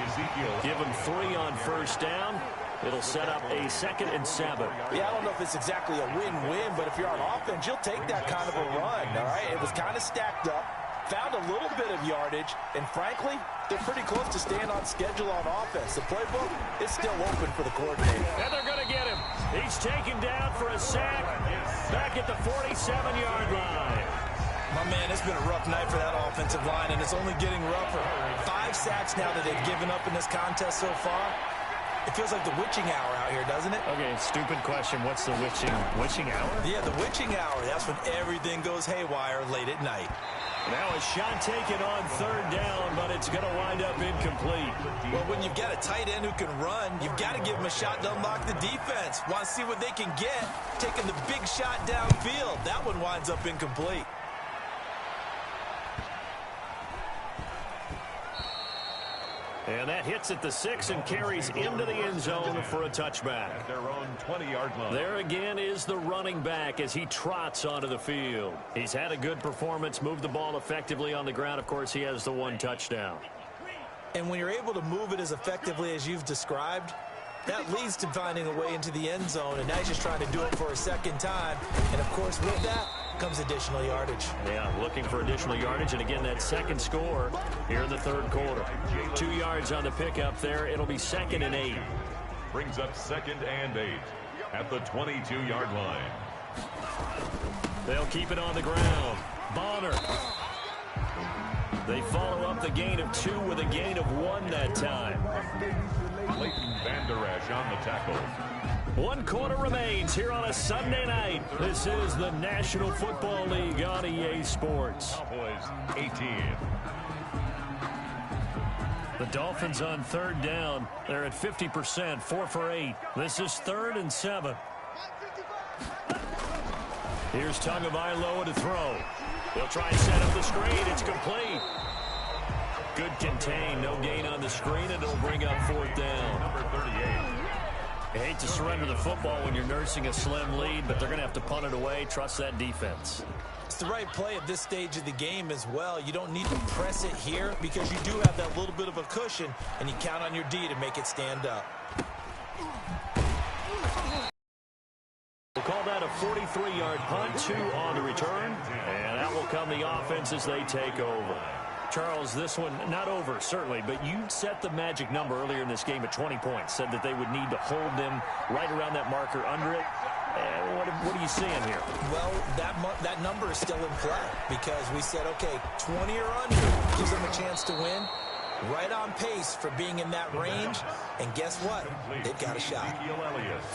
Ezekiel. Give him 3 on first down. It'll set up a 2nd and 7. Yeah, I don't know if it's exactly a win-win, but if you're on offense, you'll take that kind of a run, all right? It was kind of stacked up, found a little bit of yardage, and frankly, they're pretty close to staying on schedule on offense. The playbook is still open for the coordinator. And they're going to get him. He's taken down for a sack back at the 47-yard line. My man, it's been a rough night for that offensive line, and it's only getting rougher. 5 sacks now that they've given up in this contest so far. It feels like the witching hour out here, doesn't it? Okay, stupid question. What's the witching hour? Yeah, the witching hour. That's when everything goes haywire late at night. Now a shot taken on 3rd down, but it's going to wind up incomplete. Well, when you've got a tight end who can run, you've got to give him a shot to unlock the defense. Want to see what they can get, taking the big shot downfield. That one winds up incomplete. And that hits at the 6 and carries into the end zone for a touchback. At their own 20-yard line. There again is the running back as he trots onto the field. He's had a good performance, moved the ball effectively on the ground. Of course, he has the 1 touchdown. And when you're able to move it as effectively as you've described, that leads to finding a way into the end zone, and now he's just trying to do it for a second time. And, of course, with that comes additional yardage. Yeah, looking for additional yardage, and again, that second score here in the 3rd quarter. 2 yards on the pickup there. It'll be 2nd and 8. Brings up 2nd and 8 at the 22-yard line. They'll keep it on the ground. Bonner. They follow up the gain of 2 with a gain of 1 that time. Leighton Vander Esch on the tackle. 1 quarter remains here on a Sunday night. This is the National Football League on EA Sports. Cowboys 18. The Dolphins on third down. They're at 50%, 4 for 8. This is 3rd and 7. Here's Tagovailoa to throw. He'll try and set up the screen. It's complete. Good contain. No gain on the screen, and it'll bring up 4th down. Number 38. You hate to surrender the football when you're nursing a slim lead, but they're going to have to punt it away. Trust that defense. It's the right play at this stage of the game as well. You don't need to press it here because you do have that little bit of a cushion, and you count on your D to make it stand up. We'll call that a 43-yard punt, 2 on the return, and that will come the offense as they take over. Charles, this one not over, certainly, but you set the magic number earlier in this game at 20 points, said that they would need to hold them right around that marker under it. What are you seeing here? Well, that number is still in play because we said, okay, 20 or under gives them a chance to win. Right on pace for being in that range. And guess what? They've got a shot.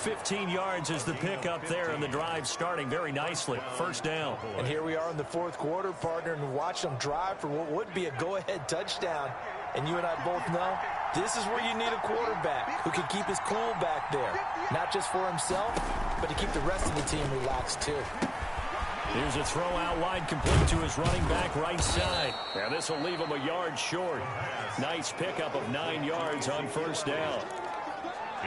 15 yards is the pickup there, and the drive starting very nicely. 1st down. And here we are in the 4th quarter, partner, and watch them drive for what would be a go-ahead touchdown. And you and I both know this is where you need a quarterback who can keep his cool back there. Not just for himself, but to keep the rest of the team relaxed too. Here's a throw out wide, complete to his running back right side. Now this will leave him a yard short. Nice pickup of 9 yards on 1st down.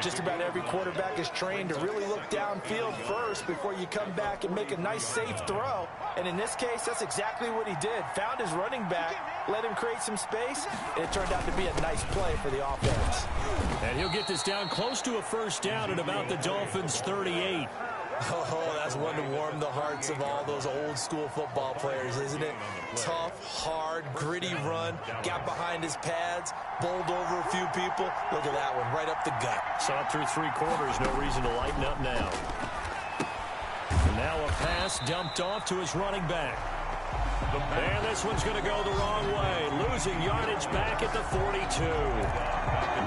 Just about every quarterback is trained to really look downfield first before you come back and make a nice, safe throw. And in this case, that's exactly what he did. Found his running back, let him create some space, and it turned out to be a nice play for the offense. And he'll get this down close to a 1st down at about the Dolphins' 38. Oh, that's one to warm the hearts of all those old-school football players, isn't it? Tough, hard, gritty run, got behind his pads, bowled over a few people. Look at that one, right up the gut. Saw it through 3 quarters, no reason to lighten up now. And now a pass dumped off to his running back. And this one's going to go the wrong way, losing yardage back at the 42.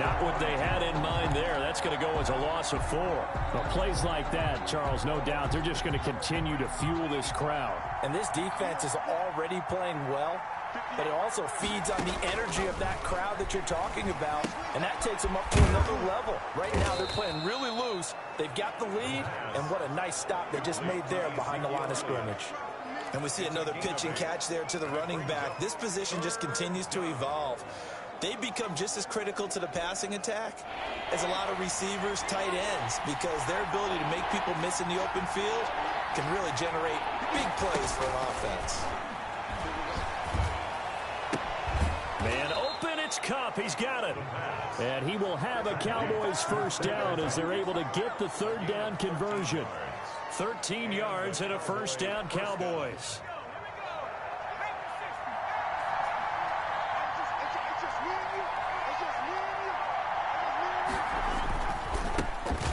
Not what they had in mind there. That's going to go as a loss of 4. Well, plays like that, Charles, no doubt, they're just going to continue to fuel this crowd. And this defense is already playing well, but it also feeds on the energy of that crowd that you're talking about, and that takes them up to another level. Right now, they're playing really loose. They've got the lead, and what a nice stop they just made there behind the line of scrimmage. And we see another pitch and catch there to the running back. This position just continues to evolve. They become just as critical to the passing attack as a lot of receivers, tight ends, because their ability to make people miss in the open field can really generate big plays for an offense. Man open, it's Kupp. He's got it. And he will have a Cowboys 1st down as they're able to get the 3rd down conversion. 13 yards and a 1st down, Cowboys.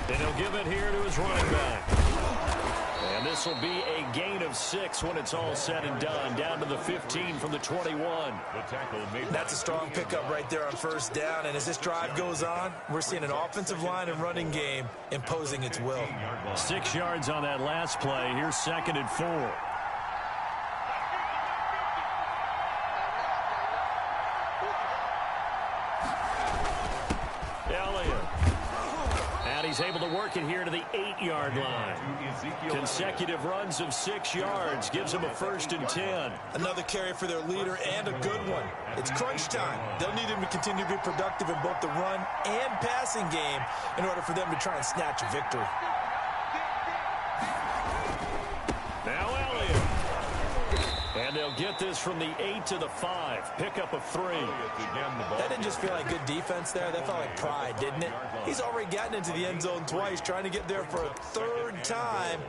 And he'll give it here to his running back. And this will be a gain of 6 when it's all said and done. Down to the 15 from the 21. That's a strong pickup right there on 1st down. And as this drive goes on, we're seeing an offensive line and running game imposing its will. 6 yards on that last play. Here's 2nd and 4. He's able to work it here to the 8-yard line. Consecutive runs of 6 yards gives him a 1st and 10. Another carry for their leader and a good one. It's crunch time. They'll need him to continue to be productive in both the run and passing game in order for them to try and snatch a victory. Now Elliott. And they'll get this from the 8 to the 5. Pickup of 3. That didn't just feel like good defense there. That felt like pride, didn't it? He's already gotten into the end zone twice, trying to get there for a 3rd time.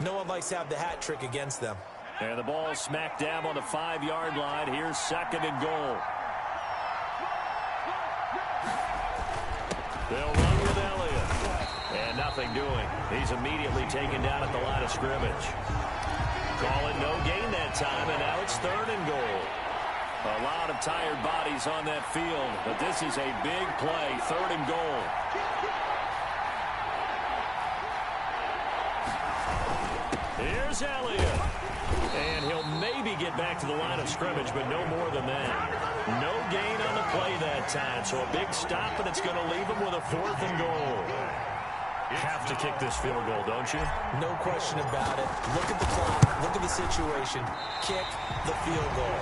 No one likes to have the hat trick against them. And the ball smack dab on the 5-yard line. Here's 2nd and goal. They'll run with Elliott. And nothing doing. He's immediately taken down at the line of scrimmage. Call it no gain that time, and now it's 3rd and goal. A lot of tired bodies on that field, but this is a big play, 3rd and goal. Here's Elliott. And he'll maybe get back to the line of scrimmage, but no more than that. No gain on the play that time, so a big stop, and it's going to leave him with a 4th and goal. Have to kick this field goal, don't you? No question about it. Look at the clock. Look at the situation. Kick the field goal.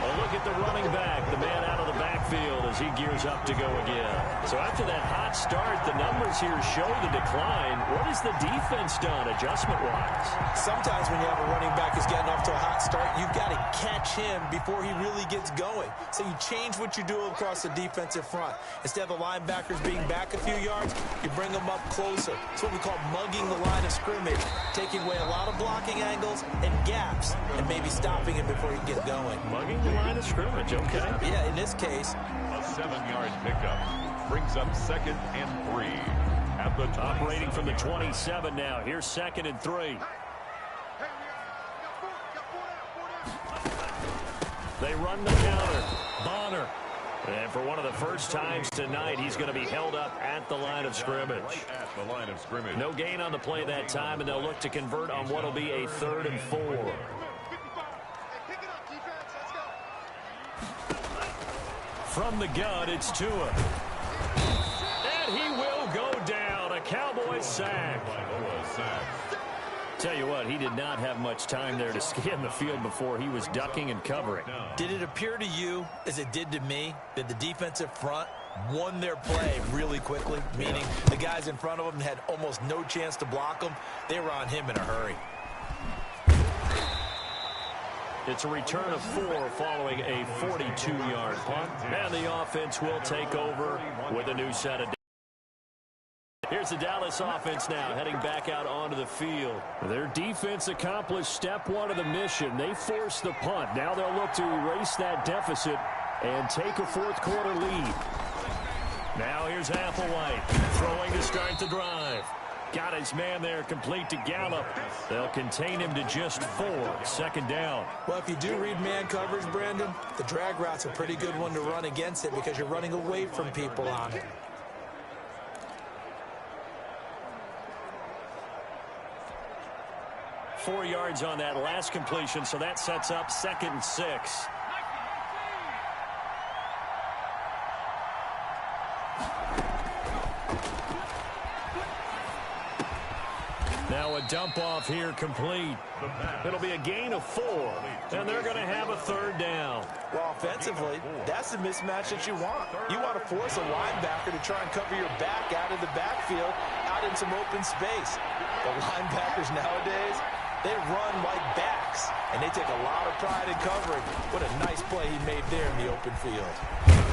Well, look at the running back, the man out of the backfield as he gears up to go again. So after that hot start, the numbers here show the decline. What has the defense done adjustment-wise? Sometimes when you have a running back who's getting off to a hot start, you've got to catch him before he really gets going. So you change what you do across the defensive front. Instead of the linebackers being back a few yards, you bring them up closer. It's what we call mugging the line of scrimmage, taking away a lot of blocking angles and gaps, and maybe stopping him before he can get going. Mugging the line of scrimmage, okay. Yeah, in this case. A 7-yard pickup brings up 2nd and 3. At the operating from the 27 now. Here's 2nd and 3. They run the counter. Bonner. And for one of the first times tonight, he's going to be held up at the line of scrimmage. At the line of scrimmage. No gain on the play that time, and they'll look to convert on what will be a 3rd and 4. From the gun, it's Tua. And he will go down. A Cowboys sack. Tell you what, he did not have much time there to scan the field before he was ducking and covering. Did it appear to you, as it did to me, that the defensive front won their play really quickly? Meaning the guys in front of them had almost no chance to block them. They were on him in a hurry. It's a return of 4 following a 42-yard punt. And the offense will take over with a new set of downs. Here's the Dallas offense now heading back out onto the field. Their defense accomplished step 1 of the mission. They forced the punt. Now they'll look to erase that deficit and take a 4th quarter lead. Now here's Applewhite throwing to start the drive. Got his man there complete to Gallup. They'll contain him to just 4. 2nd down. Well, if you do read man coverage, Brandon, the drag route's a pretty good one to run against it because you're running away from people on it. Four yards on that last completion, so that sets up 2nd and 6. Now a dump off here complete. It'll be a gain of 4, and they're going to have a 3rd down. Well, offensively, that's the mismatch that you want. You want to force a linebacker to try and cover your back out of the backfield, out in some open space. The linebackers nowadays, they run like backs, and they take a lot of pride in covering. What a nice play he made there in the open field.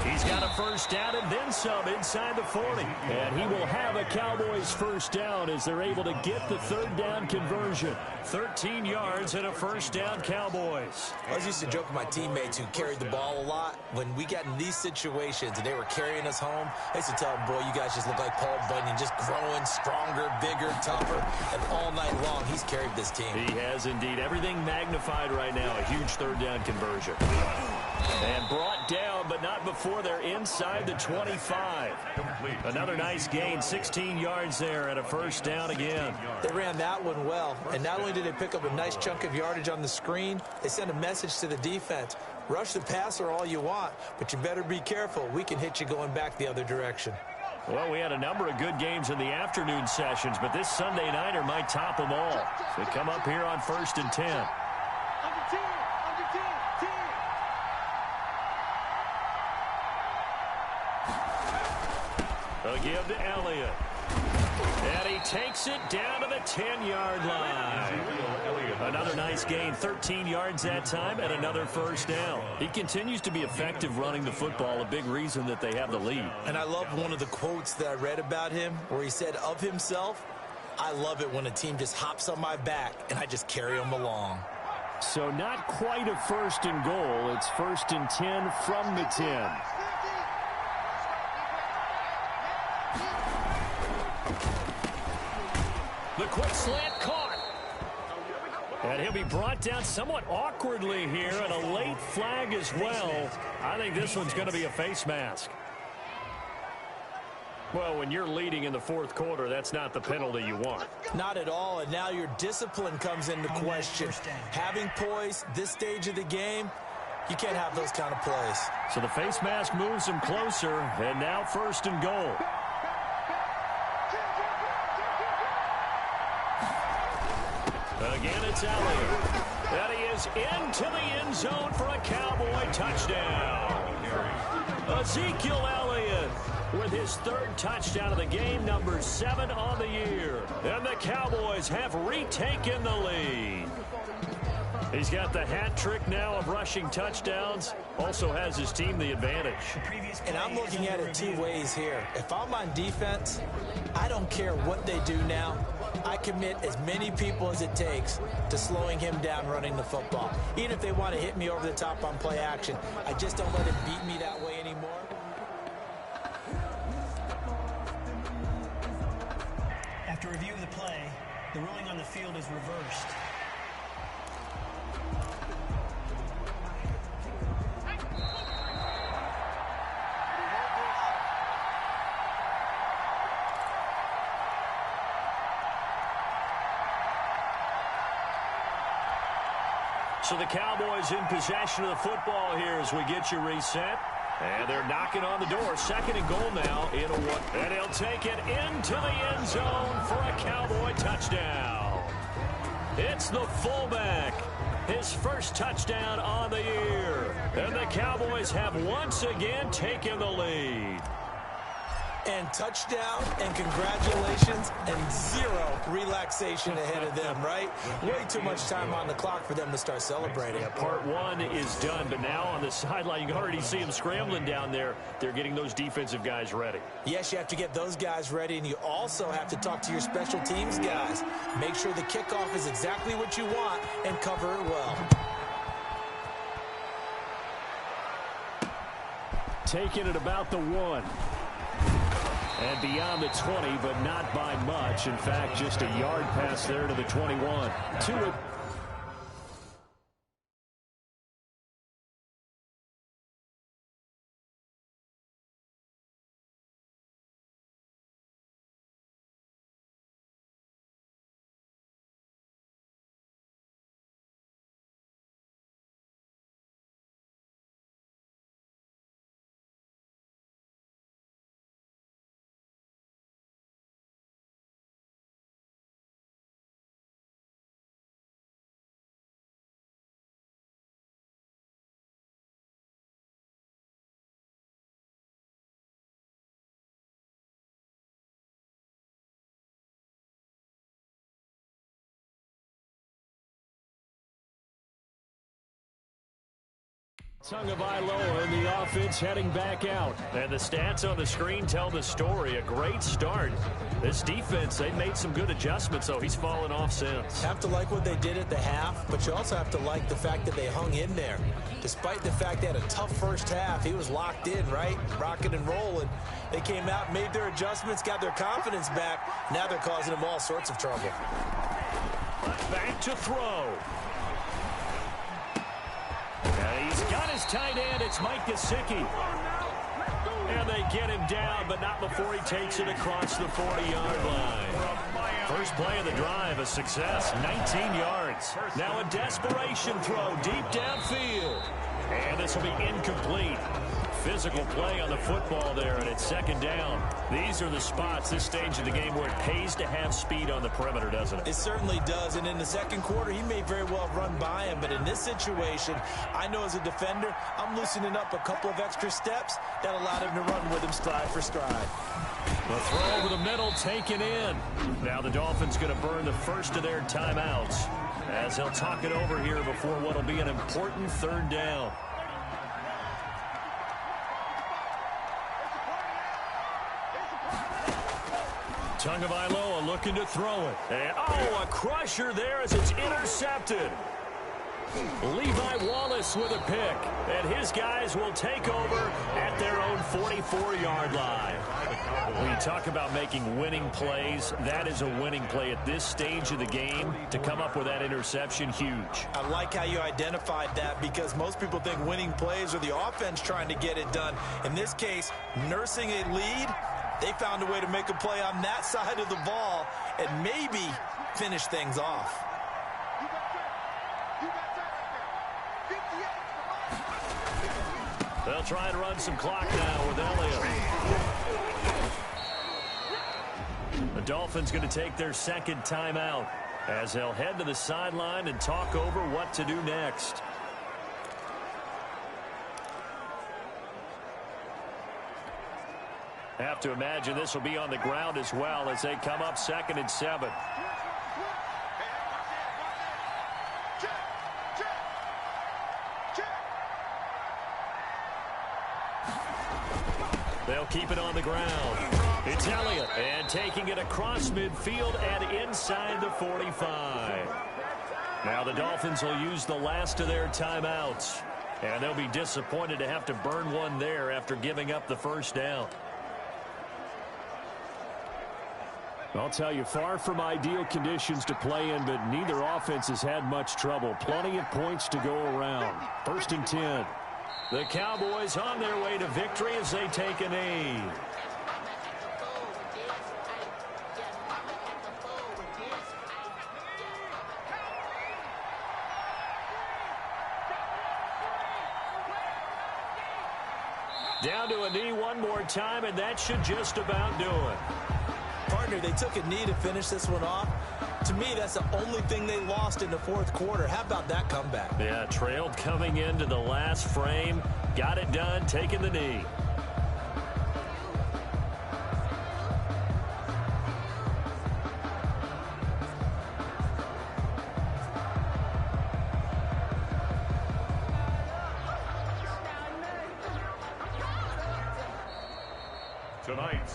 He's got a 1st down and then some inside the 40. And he will have a Cowboys 1st down as they're able to get the 3rd down conversion. 13 yards and a 1st down Cowboys. I used to joke with my teammates who carried the ball a lot. When we got in these situations and they were carrying us home, I used to tell them, boy, you guys just look like Paul Bunyan, just growing stronger, bigger, tougher. And all night long, he's carried this team. He has indeed. Everything magnified right now. A huge 3rd down conversion. And brought down, but not before they're inside the 25. Another nice gain, 16 yards there and a 1st down again. They ran that one well, and not only did they pick up a nice chunk of yardage on the screen, they sent a message to the defense. Rush the passer all you want, but you better be careful. We can hit you going back the other direction. Well, we had a number of good games in the afternoon sessions, but this Sunday nighter might top them all. So they come up here on 1st and 10. They'll give to Elliott. And he takes it down to the 10-yard line. Another nice gain, 13 yards that time, and another 1st down. He continues to be effective running the football, a big reason that they have the lead. And I love one of the quotes that I read about him where he said of himself, I love it when a team just hops on my back and I just carry them along. So not quite a 1st and goal. It's 1st and 10 from the 10. The quick slant caught. And he'll be brought down somewhat awkwardly here, and a late flag as well. I think this one's going to be a face mask. Well, when you're leading in the fourth quarter, that's not the penalty you want. Not at all, and now your discipline comes into question. Having poise this stage of the game, you can't have those kind of plays. So the face mask moves him closer, and now first and goal. Again, it's Elliott. And he is into the end zone for a Cowboy touchdown. Ezekiel Elliott with his third touchdown of the game, number 7 on the year. And the Cowboys have retaken the lead. He's got the hat trick now of rushing touchdowns. Also has his team the advantage. And I'm looking at it two ways here. If I'm on defense, I don't care what they do now. I commit as many people as it takes to slowing him down running the football. Even if they want to hit me over the top on play action, I just don't let him beat me that way anymore. After review of the play, the ruling on the field is reversed. So the Cowboys in possession of the football here as we get you reset. And they're knocking on the door. Second and goal now in a one. And he'll take it into the end zone for a Cowboy touchdown. It's the fullback. His first touchdown on the year. And the Cowboys have once again taken the lead. And touchdown and congratulations and zero relaxation ahead of them, right? Way too much time on the clock for them to start celebrating. Yeah, part one is done, but now on the sideline, you can already see them scrambling down there. They're getting those defensive guys ready. Yes, you have to get those guys ready, and you also have to talk to your special teams guys. Make sure the kickoff is exactly what you want and cover it well. Taking it about the 1. And beyond the 20, but not by much. In fact, just a yard pass there to the 21. To it. Tagovailoa in the offense heading back out. And the stats on the screen tell the story. A great start. This defense, they made some good adjustments, though. He's fallen off since. Have to like what they did at the half, but you also have to like the fact that they hung in there. Despite the fact they had a tough first half, he was locked in, right? Rocking and rolling. They came out, made their adjustments, got their confidence back. Now they're causing them all sorts of trouble. Back to throw. And he's got his tight end. It's Mike Gesicki. And they get him down, but not before he takes it across the 40-yard line. First play of the drive, a success, 19 yards. Now a desperation throw deep downfield. And this will be incomplete. Physical play on the football there, and it's second down. These are the spots, this stage of the game, where it pays to have speed on the perimeter, doesn't it? It certainly does, and in the second quarter, he may very well have run by him, but in this situation, I know as a defender, I'm loosening up a couple of extra steps that allowed him to run with him stride for stride. The throw over the middle taken in. Now the Dolphins going to burn the first of their timeouts as they'll talk it over here before what will be an important third down. Tagovailoa looking to throw it. And, a crusher there as it's intercepted. Levi Wallace with a pick. And his guys will take over at their own 44-yard line. When you talk about making winning plays, that is a winning play at this stage of the game. To come up with that interception, huge. I like how you identified that because most people think winning plays are the offense trying to get it done. In this case, nursing a lead, They found a way to make a play on that side of the ball and maybe finish things off. They'll try and run some clock now with Elliott. The Dolphins going to take their second timeout as they'll head to the sideline and talk over what to do next. Have to imagine this will be on the ground as well as they come up 2nd and 7. They'll keep it on the ground. It's Elliott, and taking it across midfield and inside the 45. Now the Dolphins will use the last of their timeouts, and they'll be disappointed to have to burn one there after giving up the first down. I'll tell you, far from ideal conditions to play in, but neither offense has had much trouble. Plenty of points to go around. 1st and 10. The Cowboys on their way to victory as they take a knee. Down to a knee one more time, and that should just about do it. Partner, they took a knee to finish this one off. To me, that's the only thing they lost in the 4th quarter. How about that comeback? Yeah, trailed coming into the last frame. Got it done, taking the knee.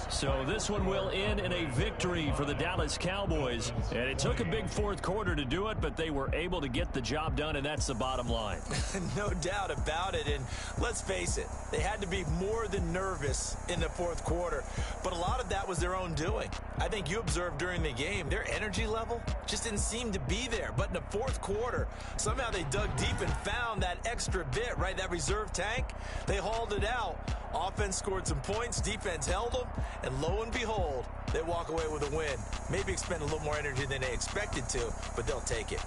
So this one will end in a victory for the Dallas Cowboys. And it took a big 4th quarter to do it, but they were able to get the job done, and that's the bottom line. No doubt about it. And let's face it, they had to be more than nervous in the 4th quarter. But a lot of that was their own doing. I think you observed during the game, their energy level just didn't seem to be there. But in the 4th quarter, somehow they dug deep and found that extra bit, right, that reserve tank. They hauled it out. Offense scored some points, defense held them, and lo and behold, they walk away with a win. Maybe expend a little more energy than they expected to, but they'll take it.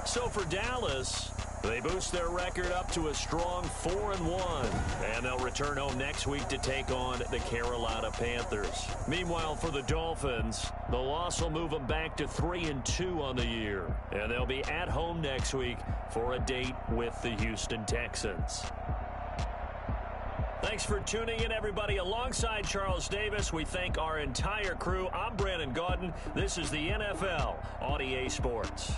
So for Dallas, they boost their record up to a strong 4-1, and they'll return home next week to take on the Carolina Panthers. Meanwhile, for the Dolphins, the loss will move them back to 3-2 on the year, and they'll be at home next week for a date with the Houston Texans. Thanks for tuning in, everybody. Alongside Charles Davis, we thank our entire crew. I'm Brandon Gaudin. This is the NFL on EA Sports.